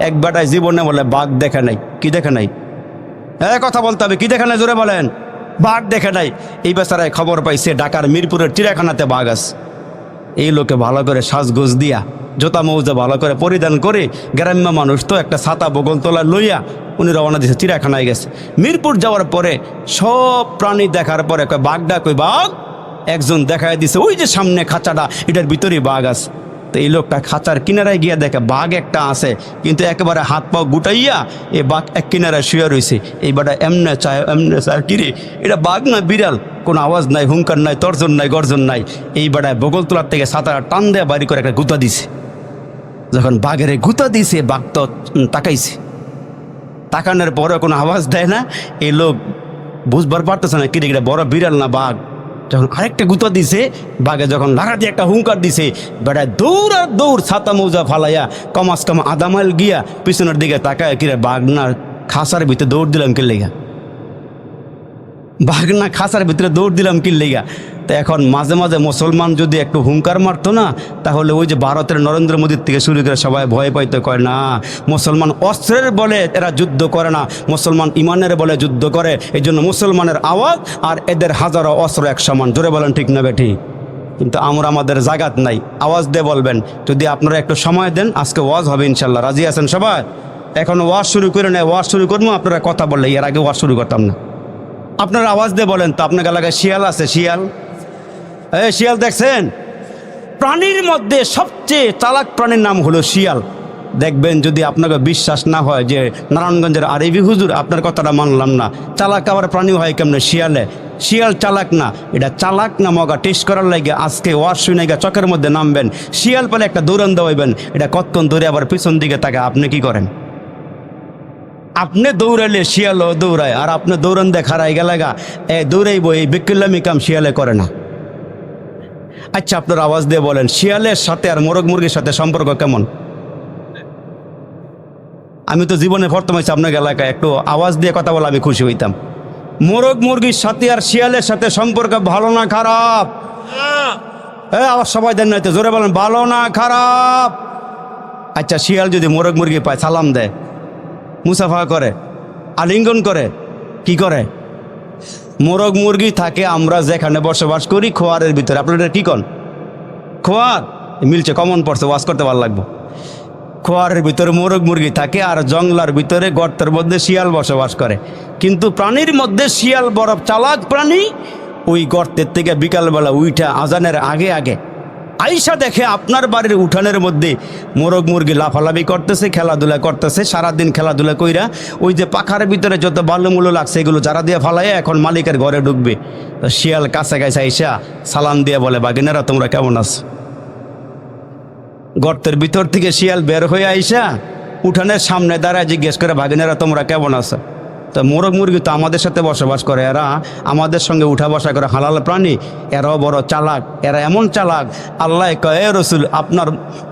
এক বেটায় জীবনে বলে বাঘ দেখে নাই। কি দেখে নাই? কথা বলতে হবে, কি দেখে নাই জোরে বলেন? বাঘ দেখে নাই। এই বেচারায় খবর পাইছে ঢাকার মিরপুরের চিড়িয়াখানাতে বাঘ আছে। এই লোকে ভালো করে সাজগোজ দিয়া জোতা মৌজা ভালো করে পরিধান করে গ্রাম্য মানুষ তো একটা ছাতা বগল তোলা লইয়া উনি রওনা দিয়েছে, চিড়িয়াখানায় গেছে। মিরপুর যাওয়ার পরে সব প্রাণী দেখার পরে কয় বাঘ কই বাঘ, একজন দেখায় দিছে ওই যে সামনে খাঁচাটা, এটার ভিতরেই বাঘ আছে। তো এই লোকটা খাঁচার কিনারায় গিয়া দেখে বাঘ একটা আছে, কিন্তু একেবারে হাত পাও গুটাইয়া এই বাঘ এক কিনারায় শুয়ে রয়েছে। এই বাটা এমনে চায় কিরে এটা বাঘ না বিড়াল, কোনো আওয়াজ নাই, হুঙ্কার নাই, তর্জন নাই, গর্জন নাই। এই বাটায় বগল তোলার থেকে ছাতাটা টান দেয়া বাড়ি করে একটা গুতা দিছে। যখন বাঘের গুতা দিছে বাঘ তো তাকাইছে, তাকানোর পরে কোনো আওয়াজ দেয় না। এই লোক বুঝবার পারতেছে না কিরে এটা বড় বিড়াল না বাঘ। যখন আরেকটা গুতা দিছে বাঘে, যখন লাগা দিয়ে একটা হুঙ্কার দিছে, বেড়ায় দৌড় আর দৌড় ছাতা মৌজা ফালাইয়া কমাস কম আধা মাইল গিয়া পিছনের দিকে তাকায় কিরে বাঘ না খাসার ভিতরে দৌড় দিলাম কি লেগা, বাঘ না খাসার ভিতরে দৌড় দিলাম কি লেগা। তো এখন মাঝে মাঝে মুসলমান যদি একটু হুঙ্কার মারতো না, তাহলে ওই যে ভারতের নরেন্দ্র মোদীর থেকে শুরু করে সবাই ভয় পাইতে, কয় না মুসলমান অস্ত্রের বলে এরা যুদ্ধ করে না, মুসলমান ইমানের বলে যুদ্ধ করে। এই জন্য মুসলমানের আওয়াজ আর এদের হাজারো অস্ত্র এক সমান। জোরে বলেন ঠিক না বেঠি? কিন্তু আমরা আমাদের জাগাত নাই, আওয়াজ দিয়ে বলবেন। যদি আপনারা একটু সময় দেন আজকে ওয়াজ হবে ইনশাল্লাহ। রাজি আছেন সবাই? এখন ওয়াজ শুরু করে নেয়, ওয়াজ শুরু করবো আপনারা কথা বললে, এর আগে ওয়াজ শুরু করতাম না। আপনারা আওয়াজ দিয়ে বলেন তো আপনার এলাকায় শিয়াল আছে? শিয়াল, শিয়াল দেখছেন? প্রাণীর মধ্যে সবচেয়ে চালাক প্রাণীর নাম হলো শিয়াল। দেখবেন যদি আপনাকে বিশ্বাস না হয় যে নারায়ণগঞ্জের আরবি হুজুর আপনার কথাটা মানলাম না, চালাক আবার প্রাণী হয় কেমনে? শিয়ালে। শিয়াল চালাক না, এটা চালাক না মগা টেস্ট করার লাগে আজকে ওয়াজ শুনে গিয়ে চকের মধ্যে নামবেন। শিয়াল পেলে একটা দৌড়ান দেওয়াইবেন, এটা কতক্ষণ ধরে আবার পিছন দিকে তাকে আপনি কি করেন? আপনি দৌড়াইলে শিয়ালও দৌড়ায়, আর আপনি দৌড়ান দেখারাই গেলাগা দৌড়াইব, এই বিক্রিল্লামি কাম শিয়ালে করে না। আচ্ছা আপনার আওয়াজ দিয়ে বলেন শিয়ালের সাথে আর মোরগ মুরগির সাথে সম্পর্ক কেমন? আমি তো জীবনে প্রথম হয়েছি আপনার এলাকায়, একটু আওয়াজ দিয়ে কথা বলে আমি খুশি হইতাম। মোরগ মুরগির সাথে আর শিয়ালের সাথে সম্পর্ক ভালো না খারাপ? আবার সবাই দেন না, জোরে বলেন ভালো না খারাপ? আচ্ছা শিয়াল যদি মোরগ মুরগি পায় সালাম দেয়, মুসাফা করে, আলিঙ্গন করে, কি করে? মোরগ মুরগি থাকে আমরা যেখানে বসবাস করি খোয়ারের ভিতরে। আপনারা কি কন? খোয়ার মিলছে, কমন পড়ছে, ওয়াজ করতে ভালো লাগবে। খোয়ারের ভিতরে মোরগ মুরগি থাকে, আর জঙ্গলার ভিতরে গর্তের মধ্যে শিয়াল বসবাস করে। কিন্তু প্রাণীর মধ্যে শিয়াল বড় চালাক প্রাণী। ওই গর্তের থেকে বিকালবেলা উইঠা আজানের আগে আগে আইসা দেখে আপনার বাড়ির উঠানের মধ্যে মোরগ মুরগি লাফালাফি করতেছে, খেলাধুলা করতেছে। সারাদিন খেলাধুলা কইরা ওই যে পাখার ভিতরে যত বালুমুলো লাগছে এগুলো যারা দিয়ে ফালাইয়া এখন মালিকের ঘরে ঢুকবে। তো শিয়াল কাছে কাছে আইসা সালাম দিয়ে বলে বাগিনারা তোমরা কেমন আছো? গর্তের ভিতর থেকে শিয়াল বের হয়ে আইসা উঠানের সামনে দাঁড়ায় জিজ্ঞেস করে বাগিনারা তোমরা কেমন আছো? তো মোরগ মুরগি তো আমাদের সাথে বসবাস করে, এরা আমাদের সঙ্গে উঠা বসা করে, হালাল প্রাণী, এরাও বড় চালাক। এরা এমন চালাক, আল্লাহ কয় রসুল আপনার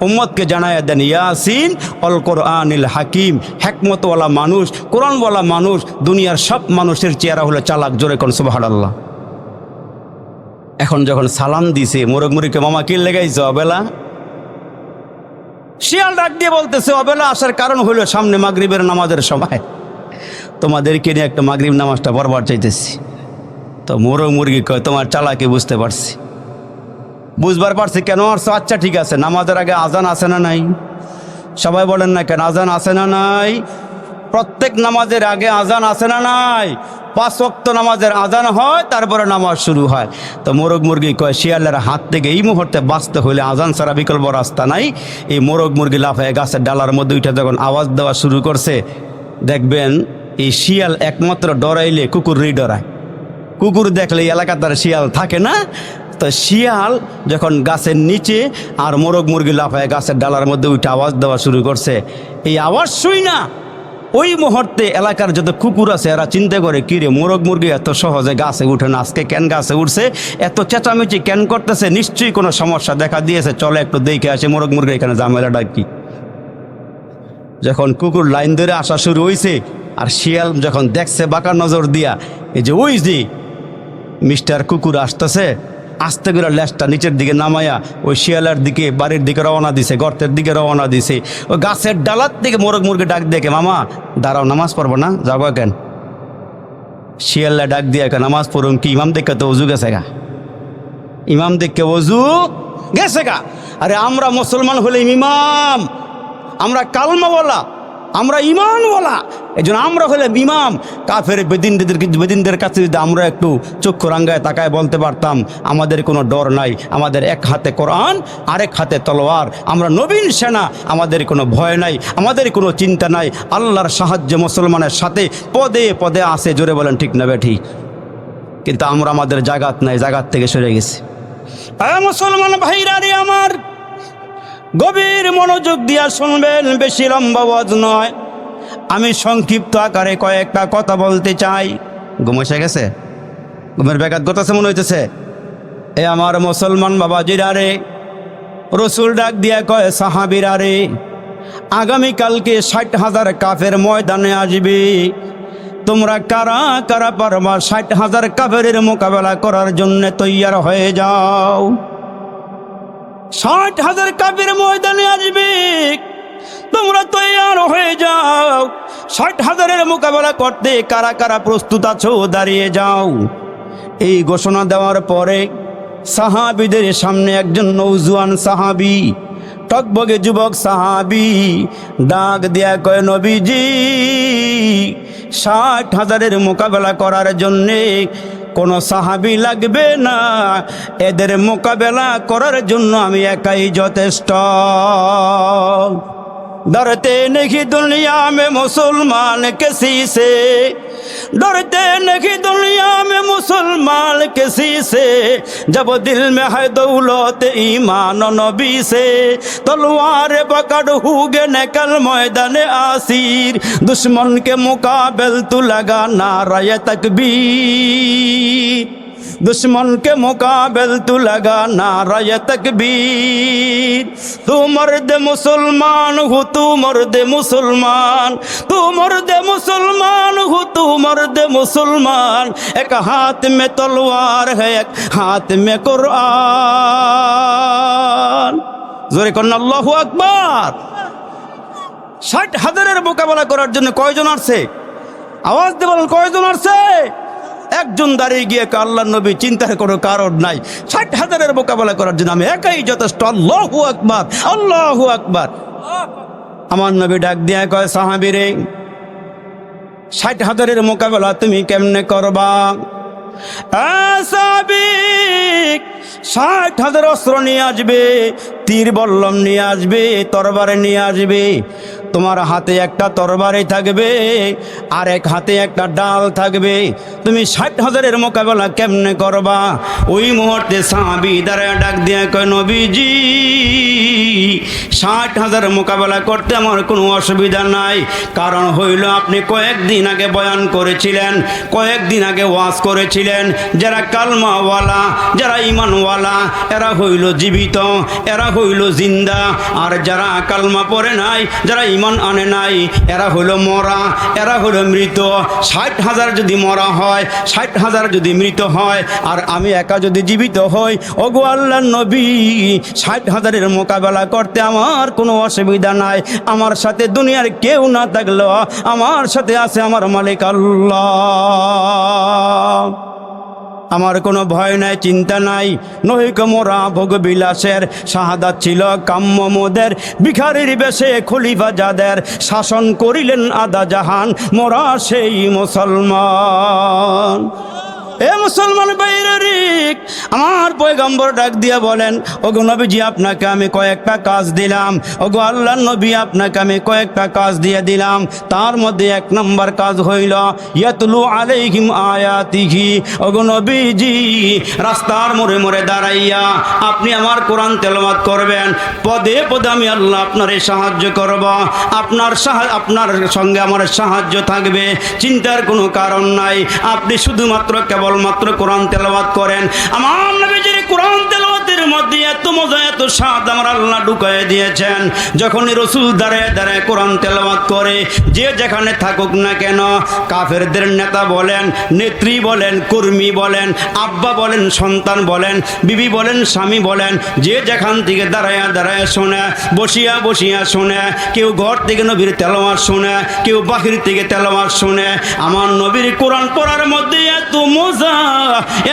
উম্মতকে জানায় দেন ইয়াসিন অল কোরআনিল হাকিম, হেকমতওয়ালা মানুষ, কোরআনওয়ালা মানুষ। দুনিয়ার সব মানুষের চেহারা হলো চালাক। জোরে কোন সুবহানাল্লাহ। এখন যখন সালাম দিছে মোরগ মুরগিকে, মামা কি লেগাইছ অবেলা? শিয়াল ডাক দিয়ে বলতেছে অবেলা আসার কারণ হইল সামনে মাগরিবের নামাজের সময়, তোমাদেরকে নিয়ে একটা মাগরিব নামাজটা বরবার চাইতেছি। তো মোরগ মুরগি কয় তোমার চালাকি বুঝতে পারছি, বুঝবার পারছি। কেন আসছো? আচ্ছা ঠিক আছে, নামাজের আগে আজান আছে না নাই? সবাই বলেন না কেন আজান আছে না নাই? প্রত্যেক নামাজের আগে আজান আছে না নাই? 5 ওয়াক্ত নামাজের আজান হয়, তারপরে নামাজ শুরু হয়। তো মোরগ মুরগি কয় শিয়ালের হাত থেকে এই মুহূর্তে বাঁচতে হইলে আজান ছাড়া বিকল্প রাস্তা নাই। এই মোরগ মুরগি লাফায় গাছের ডালার মধ্যে উঠে যখন আওয়াজ দেওয়া শুরু করছে, দেখবেন এই শিয়াল একমাত্র ডরাইলে কুকুরই ডরায়। কুকুর দেখলে এই এলাকার তার শিয়াল থাকে না। তো শিয়াল যখন গাছের নিচে আর মোরগ মুরগি লাফায় গাছের ডালার মধ্যে উঠে আওয়াজ দেওয়া শুরু করছে, এই আওয়াজ শুই না ওই মুহূর্তে এলাকার যত কুকুর আছে এরা চিন্তা করে কিরে মোরগ মুরগি এত সহজে গাছে উঠে না, আজকে কেন গাছে উঠছে, এত চেঁচামেচি কেন করতেছে, নিশ্চয়ই কোনো সমস্যা দেখা দিয়েছে, চলে একটু দেখে আসে মোরগ মুরগি এখানে ঝামেলাটা কি। যখন কুকুর লাইন ধরে আসা শুরু হয়েছে আর শিয়াল যখন দেখছে বাঁকা নজর দিয়া, এই যে ওই যে মিস্টার কুকুর আসতেছে, আস্তে করে লেজটা নিচের দিকে নামায়া ওই শিয়ালার দিকে বাড়ির দিকে রওনা দিছে, গর্তের দিকে রওনা দিছে। ওই গাছের ডালার থেকে মোরগ মুরগি ডাক দেখে, মামা দাঁড়াও নামাজ পড়বো না, যাবো কেন? শিয়াল্লা ডাক দিয়ে নামাজ পড়ুন কি? ইমাম দেখে তো অজু গেছে গা, ইমাম দেখে অজু গেছে গা। আরে আমরা মুসলমান হলে ইমাম, আমরা কালমাওয়ালা, আমরা ইমানওয়ালা, এই জন্য আমরা হলে ইমাম। কাফের বেদিনদের কাছে যদি আমরা একটু চক্ষু রাঙ্গায় তাকায় বলতে পারতাম আমাদের কোনো ডর নাই, আমাদের এক হাতে কোরআন আরেক হাতে তলোয়ার, আমরা নবীন সেনা, আমাদের কোনো ভয় নাই, আমাদের কোনো চিন্তা নাই, আল্লাহর সাহায্য মুসলমানের সাথে পদে পদে আসে। জোরে বলেন ঠিক না ঠিক? কিন্তু আমরা আমাদের জাগাত নাই, জাগাত থেকে সরে গেছি। মুসলমান ভাইরা রে আমার, গভীর মনোযোগ দিয়া শুনবেন, বেশি লম্বা ওয়াজ নয়, আমি সংক্ষিপ্ত আকারে কয়েকটা কথা বলতে চাই। ঘুম এসে গেছে? ঘুমের ব্যাঘাত ঘটাছে মনে হইতেছে? এ আমার মুসলমান বাবাজিরা রে, রসুল ডাক দিয়া কয় সাহাবীরা রে, আগামীকালকে 60,000 কাফের ময়দানে আসবে, তোমরা কারা কারা পারবা 60,000 কাফেরের মোকাবেলা করার জন্য তৈয়ার হয়ে যাও। 60,000 কাফের ময়দানে আসবে, তোমরা তৈয়ার হয়ে যাও। 60,000-এর মোকাবেলা করতে কারা কারা প্রস্তুত আছো দাঁড়িয়ে যাও। এই ঘোষণা দেওয়ার পরে সাহাবীদের সামনে একজন নওজোয়ান সাহাবী, টকবগে যুবক সাহাবী ডাক দিয়া কয়, নবীজি 60,000-এর মোকাবেলা করার জন্যে কোনো সাহাবী লাগবে না, এদের মোকাবেলা করার জন্য আমি একাই যথেষ্ট। डरते नहीं दुनिया में मुसलमान किसी से, डरते नहीं दुनिया में मुसलमान किसी से, जब दिल में है दौलत ईमान नबी से, तलवार पकड़ हुए निकल मैदान आसिर, दुश्मन के मुकाबल तू लगा नारा तकबीर, दुश्मन के मुकाबल तू लगा नारा तकबीर, तू मर्द मुसलमान हो, तू मर्द मुसलमान, तू मर्द मुसलमान हो, तू मर्द मुसलमान, एक हाथ में तलवार है एक हाथ में कुरान। जोरे कन्ना अल्लाहु আকবার। 60,000-এর মোকাবেলা করার জন্য কয়জন আসছে? আওয়াজ দিয়ে বলেন কয়জন আসছে? একজন দাঁড়িয়ে গিয়ে আল্লাহর নবী, চিন্তার কোনো কারণ নাই, 60,000-এর মোকাবেলা করার জন্য আমি একাই যথেষ্ট। আল্লাহু আকবার, আল্লাহু আকবার। আমার নবী ডাক দিয়ে কয়, সাহাবীরে 60,000-এর মোকাবেলা তুমি কেমনে করবা? সাহাবী 60,000 অস্ত্র নিয়ে আসবে, তীর বল্লম নিয়ে আসবে, তরবারে নিয়ে আসবে। তোমার হাতে একটা তরবারি থাকবে আর এক হাতে একটা ডাল থাকবে, তুমি 60,000-এর মোকাবেলা কেমনে করবা? ওই মুহূর্তে সাহাবী দাঁড়ায় ডাক দিয়ে কয়, নবীজি 60,000 মোকাবেলা করতে আমার কোনো অসুবিধা নাই, কারণ হইল আপনি কয়েকদিন আগে বয়ান করেছিলেন, কয়েকদিন আগে ওয়াজ করেছিলেন, যারা কালমাওয়ালা, যারা ইমানওয়ালা এরা হইল জীবিত, এরা হইল জিন্দা, আর যারা কালমা পড়ে নাই, যারা ইমান আনে নাই, এরা হইল মরা, এরা হইল মৃত। 60,000 যদি মরা হয়, 60,000 যদি মৃত হয়, আর আমি একা যদি জীবিত হই, ওগো আল্লাহর নবী 60,000-এর মোকাবেলা করতে আমার কোনো অসুবিধা নাই। আমার সাথে দুনিয়ার কেউ না থাকলেও আমার সাথে আছে আমার মালিক আল্লাহ। আমার কোনো ভয় নাই, চিন্তা নাই। নহিক মোরা ভোগ বিলাসের, শাহাদাত ছিল কাম্য মোদের, ভিখারির বেশে খলিফা যাদের, শাসন করিলেন আদা জাহান, মোরা সেই মুসলমান। এ মুসলমান ভাইরা, আমার পয়গম্বর ডাক দিয়া বলেন, ওগো নবীজি আপনাকে আমি কয়েকটা কাজ দিলাম, ওগো আল্লাহর নবী আপনাকে আমি কয়েকটা কাজ দিয়ে দিলাম। তার মধ্যে 1 নম্বর কাজ হইল ইয়াতলু আলাইহিম আয়াতিহি। ওগো নবীজি রাস্তার মোড়ে মোড়ে দাঁড়াইয়া আপনি আমার কোরআন তেলাওয়াত করবেন, পদে পদে আমি আল্লাহ আপনারে সাহায্য করব, আপনার সঙ্গে আমার সাহায্য থাকবে, চিন্তার কোনো কারণ নাই। আপনি শুধুমাত্র কেবলমাত্র কোরআন তেলাওয়াত করেন। আমার নবীজির কোরআন তেলাওয়াতের মধ্যে এত মজা এত স্বাদ আমার আল্লাহ ঢুকায় দিয়েছেন। যখনই রসুল দাঁড়ায় দাঁড়ায় কোরআন তেলাওয়াত করে, যে যেখানে থাকুক না কেন, কাফেরদের নেতা বলেন, নেত্রী বলেন, কর্মী বলেন, আব্বা বলেন, সন্তান বলেন, বিবি বলেন, স্বামী বলেন, যে যেখান থেকে দাঁড়ায় দাঁড়ায় শোনে, বসিয়া বসিয়া শোনে, কেউ ঘর থেকে নবীর তেলাওয়াত শোনে, কেউ বাহির থেকে তেলাওয়াত শোনে। আমার নবীর কোরআন পড়ার মধ্যে এত মজা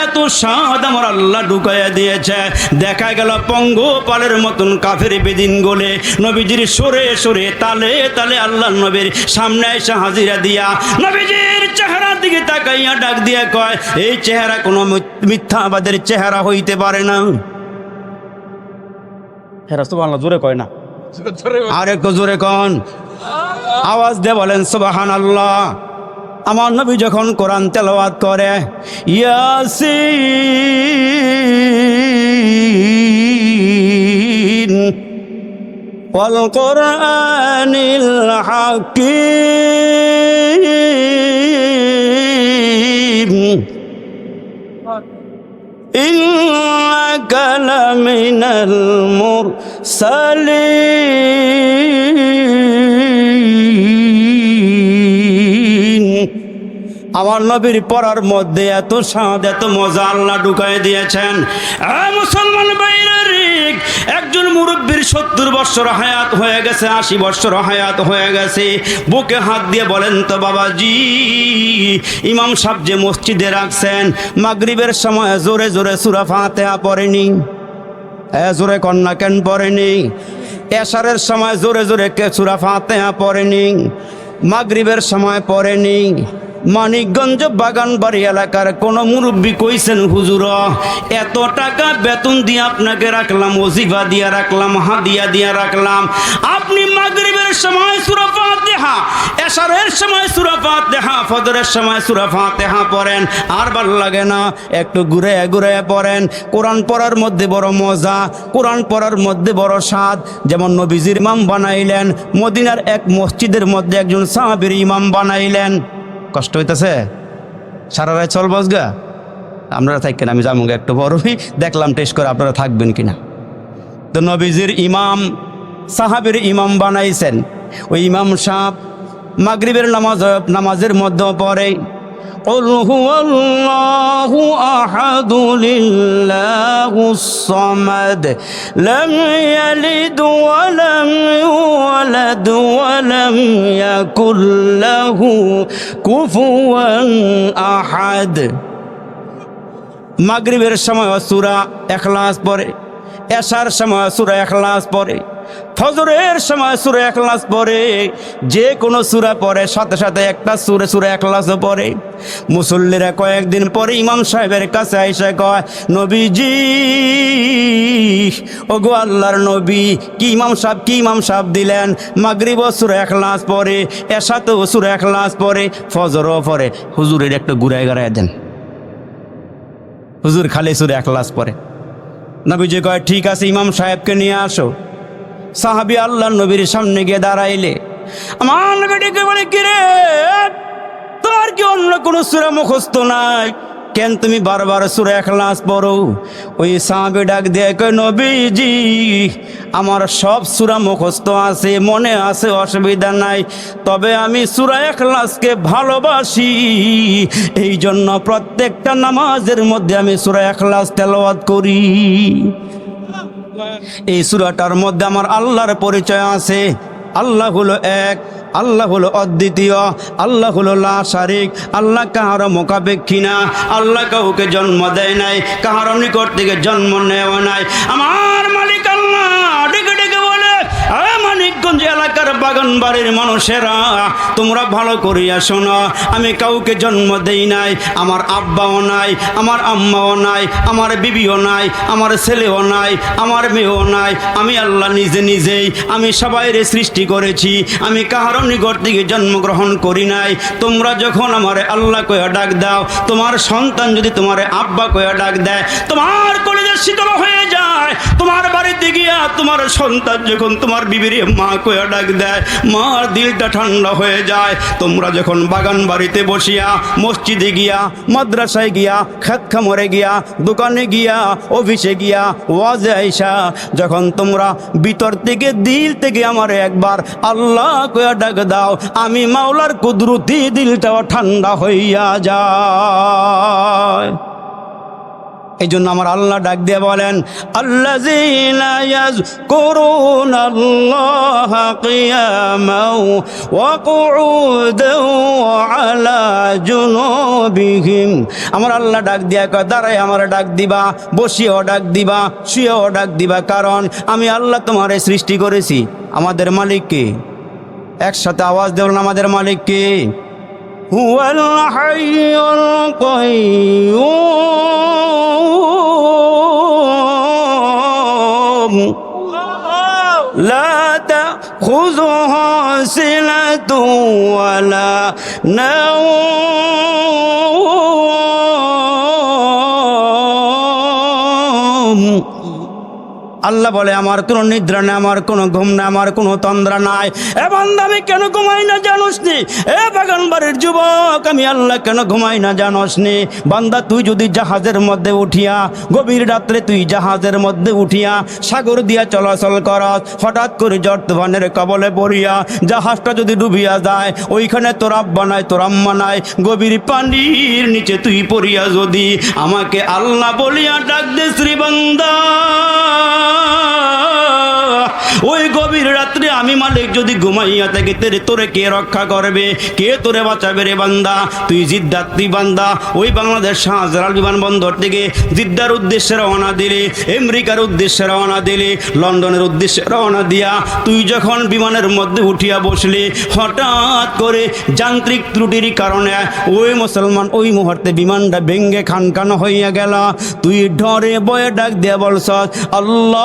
এত স্বাদ আমার আল্লাহ ঢুকাইয়া দিয়েছে। দেখা গেল পঙ্গপালের মতন কাফের বেদিন গোলে নবীজির সরে সরে তালে তালে আল্লাহ নবীর সামনে এসে হাজিরা দিয়া নবীজির চেহারার দিকে তাকাইয়া ডাক দিয়া কয়, এই চেহারা কোনো মিথ্যাবাদের চেহারা হইতে পারে না। হেরা সুবহানাল্লাহ জোরে কয় না, আর একটু জোরে কন, আওয়াজ দিয়ে বলেন সুবহানাল্লাহ। আমার নবী যখন কোরআন তেলাওয়াত করে, ইয়াসিন ওয়াল কোরআনিল হাকীম ইন্নাকা লামিনাল মুরসালিন। আমার নবীর পড়ার মধ্যে এত স্বাদ এত মজা আল্লাহ ঢুকায় দিয়েছেন। মুসলমান ভাইরা রে, একজন মুরব্বীর 70 বছর হায়াত হয়ে গেছে, 80 বছর হায়াত হয়ে গেছে। বুকে হাত দিয়ে বলেন তো বাবাজি, ইমাম সাহেব যে মসজিদে রাখছেন, মাগরিবের সময় জোরে জোরে সূরা ফাতিহা পড়েনি? জোরে কন্যা কেন পড়েনি? এশারের সময় জোরে জোরে সূরা ফাতিহা পড়েনি? মাগরিবের সময় পড়েনি? মানিকগঞ্জ বাগানবাড়ি এলাকার কোন মুরব্বী কইছেন, হুজুর এত টাকা বেতন দিয়ে আপনাকে রাখলাম, ওজিফা দিয়ে রাখলাম, হাদিয়া দিয়ে রাখলাম, আপনি মাগরিবের সময় সূরা ফাতিহা, এশারের সময় সূরা ফাতিহা, ফজরের সময় সূরা ফাতিহা পড়েন, আর ভালো লাগে না? একটু ঘুরে ঘুরে পড়েন। কোরআন পড়ার মধ্যে বড় মজা, কোরআন পড়ার মধ্যে বড় স্বাদ। যেমন নবীজির ইমাম বানাইলেন, মদিনার এক মসজিদের মধ্যে একজন সাহাবীর ইমাম বানাইলেন। কষ্ট হইতেছে? সারা রাত চল বসগা, আপনারা থাকেন, আমি যাবো একটু বড়ই, দেখলাম টেস্ট করে আপনারা থাকবেন কিনা। তো নবীজির ইমাম সাহাবীর ইমাম বানাইছেন। ওই ইমাম সাহেব মাগরিবের নামাজের মধ্যে পড়ে, قل هو الله أحد لله الصمد لم يلد ولم يولد ولم يكن له كفوا أحد। মাগরিবের সময় সূরা ইখলাস পড়ে, এশার সময় সূরা ইখলাস পড়ে, ফজরের সময় সূরা ইখলাস পড়ে। যে কোনো সূরা পড়ে সাথে সাথে একটা সূরা ইখলাসও পড়ে। মুসল্লিরা কয়েকদিন পরে ইমাম সাহেবের কাছে আইসা কয়, নবীজি, ওগো আল্লাহর নবী, কি ইমাম সাহেব দিলেন? মাগরিবও সূরা ইখলাস পড়ে, এশাতেও সূরা ইখলাস পড়ে, ফজরও পড়ে, হুজুরের একটু ঘুরায় ঘুরায় দেন। হুজুর খালি সূরা ইখলাস পড়ে। নবীজি কয়, ঠিক আছে, ইমাম সাহেবকে নিয়ে আসো। সাহাবী আল্লাহর নবীর সামনে গিয়ে দাঁড়াইলে আমার নবী ডেকে বলে, কিরে, তোর কি অন্য কোনো সূরা মুখস্থ নাই? কেন তুমি বারবার সূরা ইখলাস পড়ো? ওই সাহাবী ডাক দিয়ে কয়, নবীজি, আমার সব সূরা মুখস্থ আছে, মনে আছে, অসুবিধা নাই, তবে আমি সূরা ইখলাসকে ভালোবাসি, এই জন্য প্রত্যেকটা নামাজের মধ্যে আমি সূরা ইখলাস তেলাওয়াত করি। এই সূরাটার মধ্যে আমার আল্লাহর পরিচয় আছে। আল্লাহ হলো এক, আল্লাহ হলো অদ্বিতীয়, আল্লাহ হলো লা শারিক, আল্লাহ কাহারও মোকাবেক্ষী না, আল্লাহ কাউকে জন্ম দেয় নাই, কাহারও নিকট থেকে জন্ম নেওয়া নাই। আমার মালিক আল্লাহ ডেকে ডেকে বলে, মানিকগঞ্জ এলাকার বাগানবাড়ির মানুষেরা, তোমরা ভালো করিয়া শোনো, আমি কাউকে জন্ম দেই নাই, আমার আব্বাও নাই, আমার আম্মাও নাই, আমার বিবিও নাই, আমার ছেলেও নাই, আমার মেয়েও নাই, আমি আল্লাহ নিজে নিজেই, আমি সবাইরে সৃষ্টি করেছি, আমি কাহারও নিকট থেকে জন্মগ্রহণ করি নাই। তোমরা যখন আমারে আল্লাহ কয়ে ডাক দাও, তোমার সন্তান যদি তোমারে আব্বা কয়ে ডাক দেয়, তোমার কলিজা শীতল হয়ে যায়, দেয়, তোমার বাড়িতে গিয়া তোমার সন্তান যখন তোমার বিবির মা কয়া ডাক দেয়, মার দিলটা ঠান্ডা হয়ে যায়। তোমরা যখন বাগান বাড়িতে বসিয়া, মসজিদে গিয়া, মাদ্রাসায় গিয়া, খেত খামারে গিয়া, দোকানে গিয়া, অফিসে গিয়া, ওয়াজে আইসা যখন তোমরা ভিতর থেকে দিল থেকে আমার একবার আল্লাহ কয়া ডাক দাও, আমি মাওলার কুদরতি দিলটাও ঠান্ডা হইয়া যায়। এই জন্য আমার আল্লাহ ডাক দিয়ে বলেন, আল্লাযীনা ইয়াযকুরুনাল্লাহা কিয়ামান ওয়া কুউদান ওয়া আলা জুনুবিহিম। আমার আল্লাহ ডাক দিয়া কয়, দাঁড়ায় আমার ডাক দিবা, বসিয়েও ডাক দিবা, শুয়েও ডাক দিবা, কারণ আমি আল্লাহ তোমারে সৃষ্টি করেছি। আমাদের মালিক কে? একসাথে আওয়াজ দেবেন, আমাদের মালিক কে? হুয়াল হাইয়ুল কাইয়্যুম লা তাখুযুহু সিনাতুন ওয়ালা নাওম। আল্লাহ বলে, আমার কোনো নিদ্রা নেই, আমার কোনো ঘুম নেই, আমার কোনো তন্দ্রা নাই। এ বান্দা, আমি কেন ঘুমাই না জানোস নি? এ বাগান বাড়ির যুবক, আমি আল্লাহ কেন ঘুমাই না জানোস নি? বান্দা, তুই যদি জাহাজের মধ্যে উঠিয়া, গভীর রাত্রে তুই জাহাজের মধ্যে উঠিয়া সাগর দিয়া চলাচল করস, হঠাৎ করে ঝড় তুফানের কবলে পড়িয়া জাহাজটা যদি ডুবিয়া যায়, ওইখানে তোর আব্বা নাই, তোর আম্মা নাই, গভীর পানির নিচে তুই পড়িয়া যদি আমাকে আল্লাহ বলিয়া ডাক দে, শ্রী বান্দা, ওই গভীর রাত্রে আমি মালিক যদি ঘুমাইয়া থাকি, তোরে কে রক্ষা করবে? কে তোরে বাঁচাবে রে বান্দা? তুই জিদ্দার, তুই বান্দা ওই বাংলাদেশ শাহজালাল বিমানবন্দর থেকে জিদ্দার উদ্দেশ্যে রওনা দিলি, আমেরিকার উদ্দেশ্যে রওনা দিলি, লন্ডনের উদ্দেশ্যে রওনা দিয়া তুই যখন বিমানের মধ্যে উঠিয়া বসলি, হঠাৎ করে যান্ত্রিক ত্রুটির কারণে ওই মুসলমান ওই মুহূর্তে বিমানটা ভেঙ্গে খানখান হইয়া গেল। তুই ডরে বয়ে ডাক দিয়া বলছ, আল্লাহ,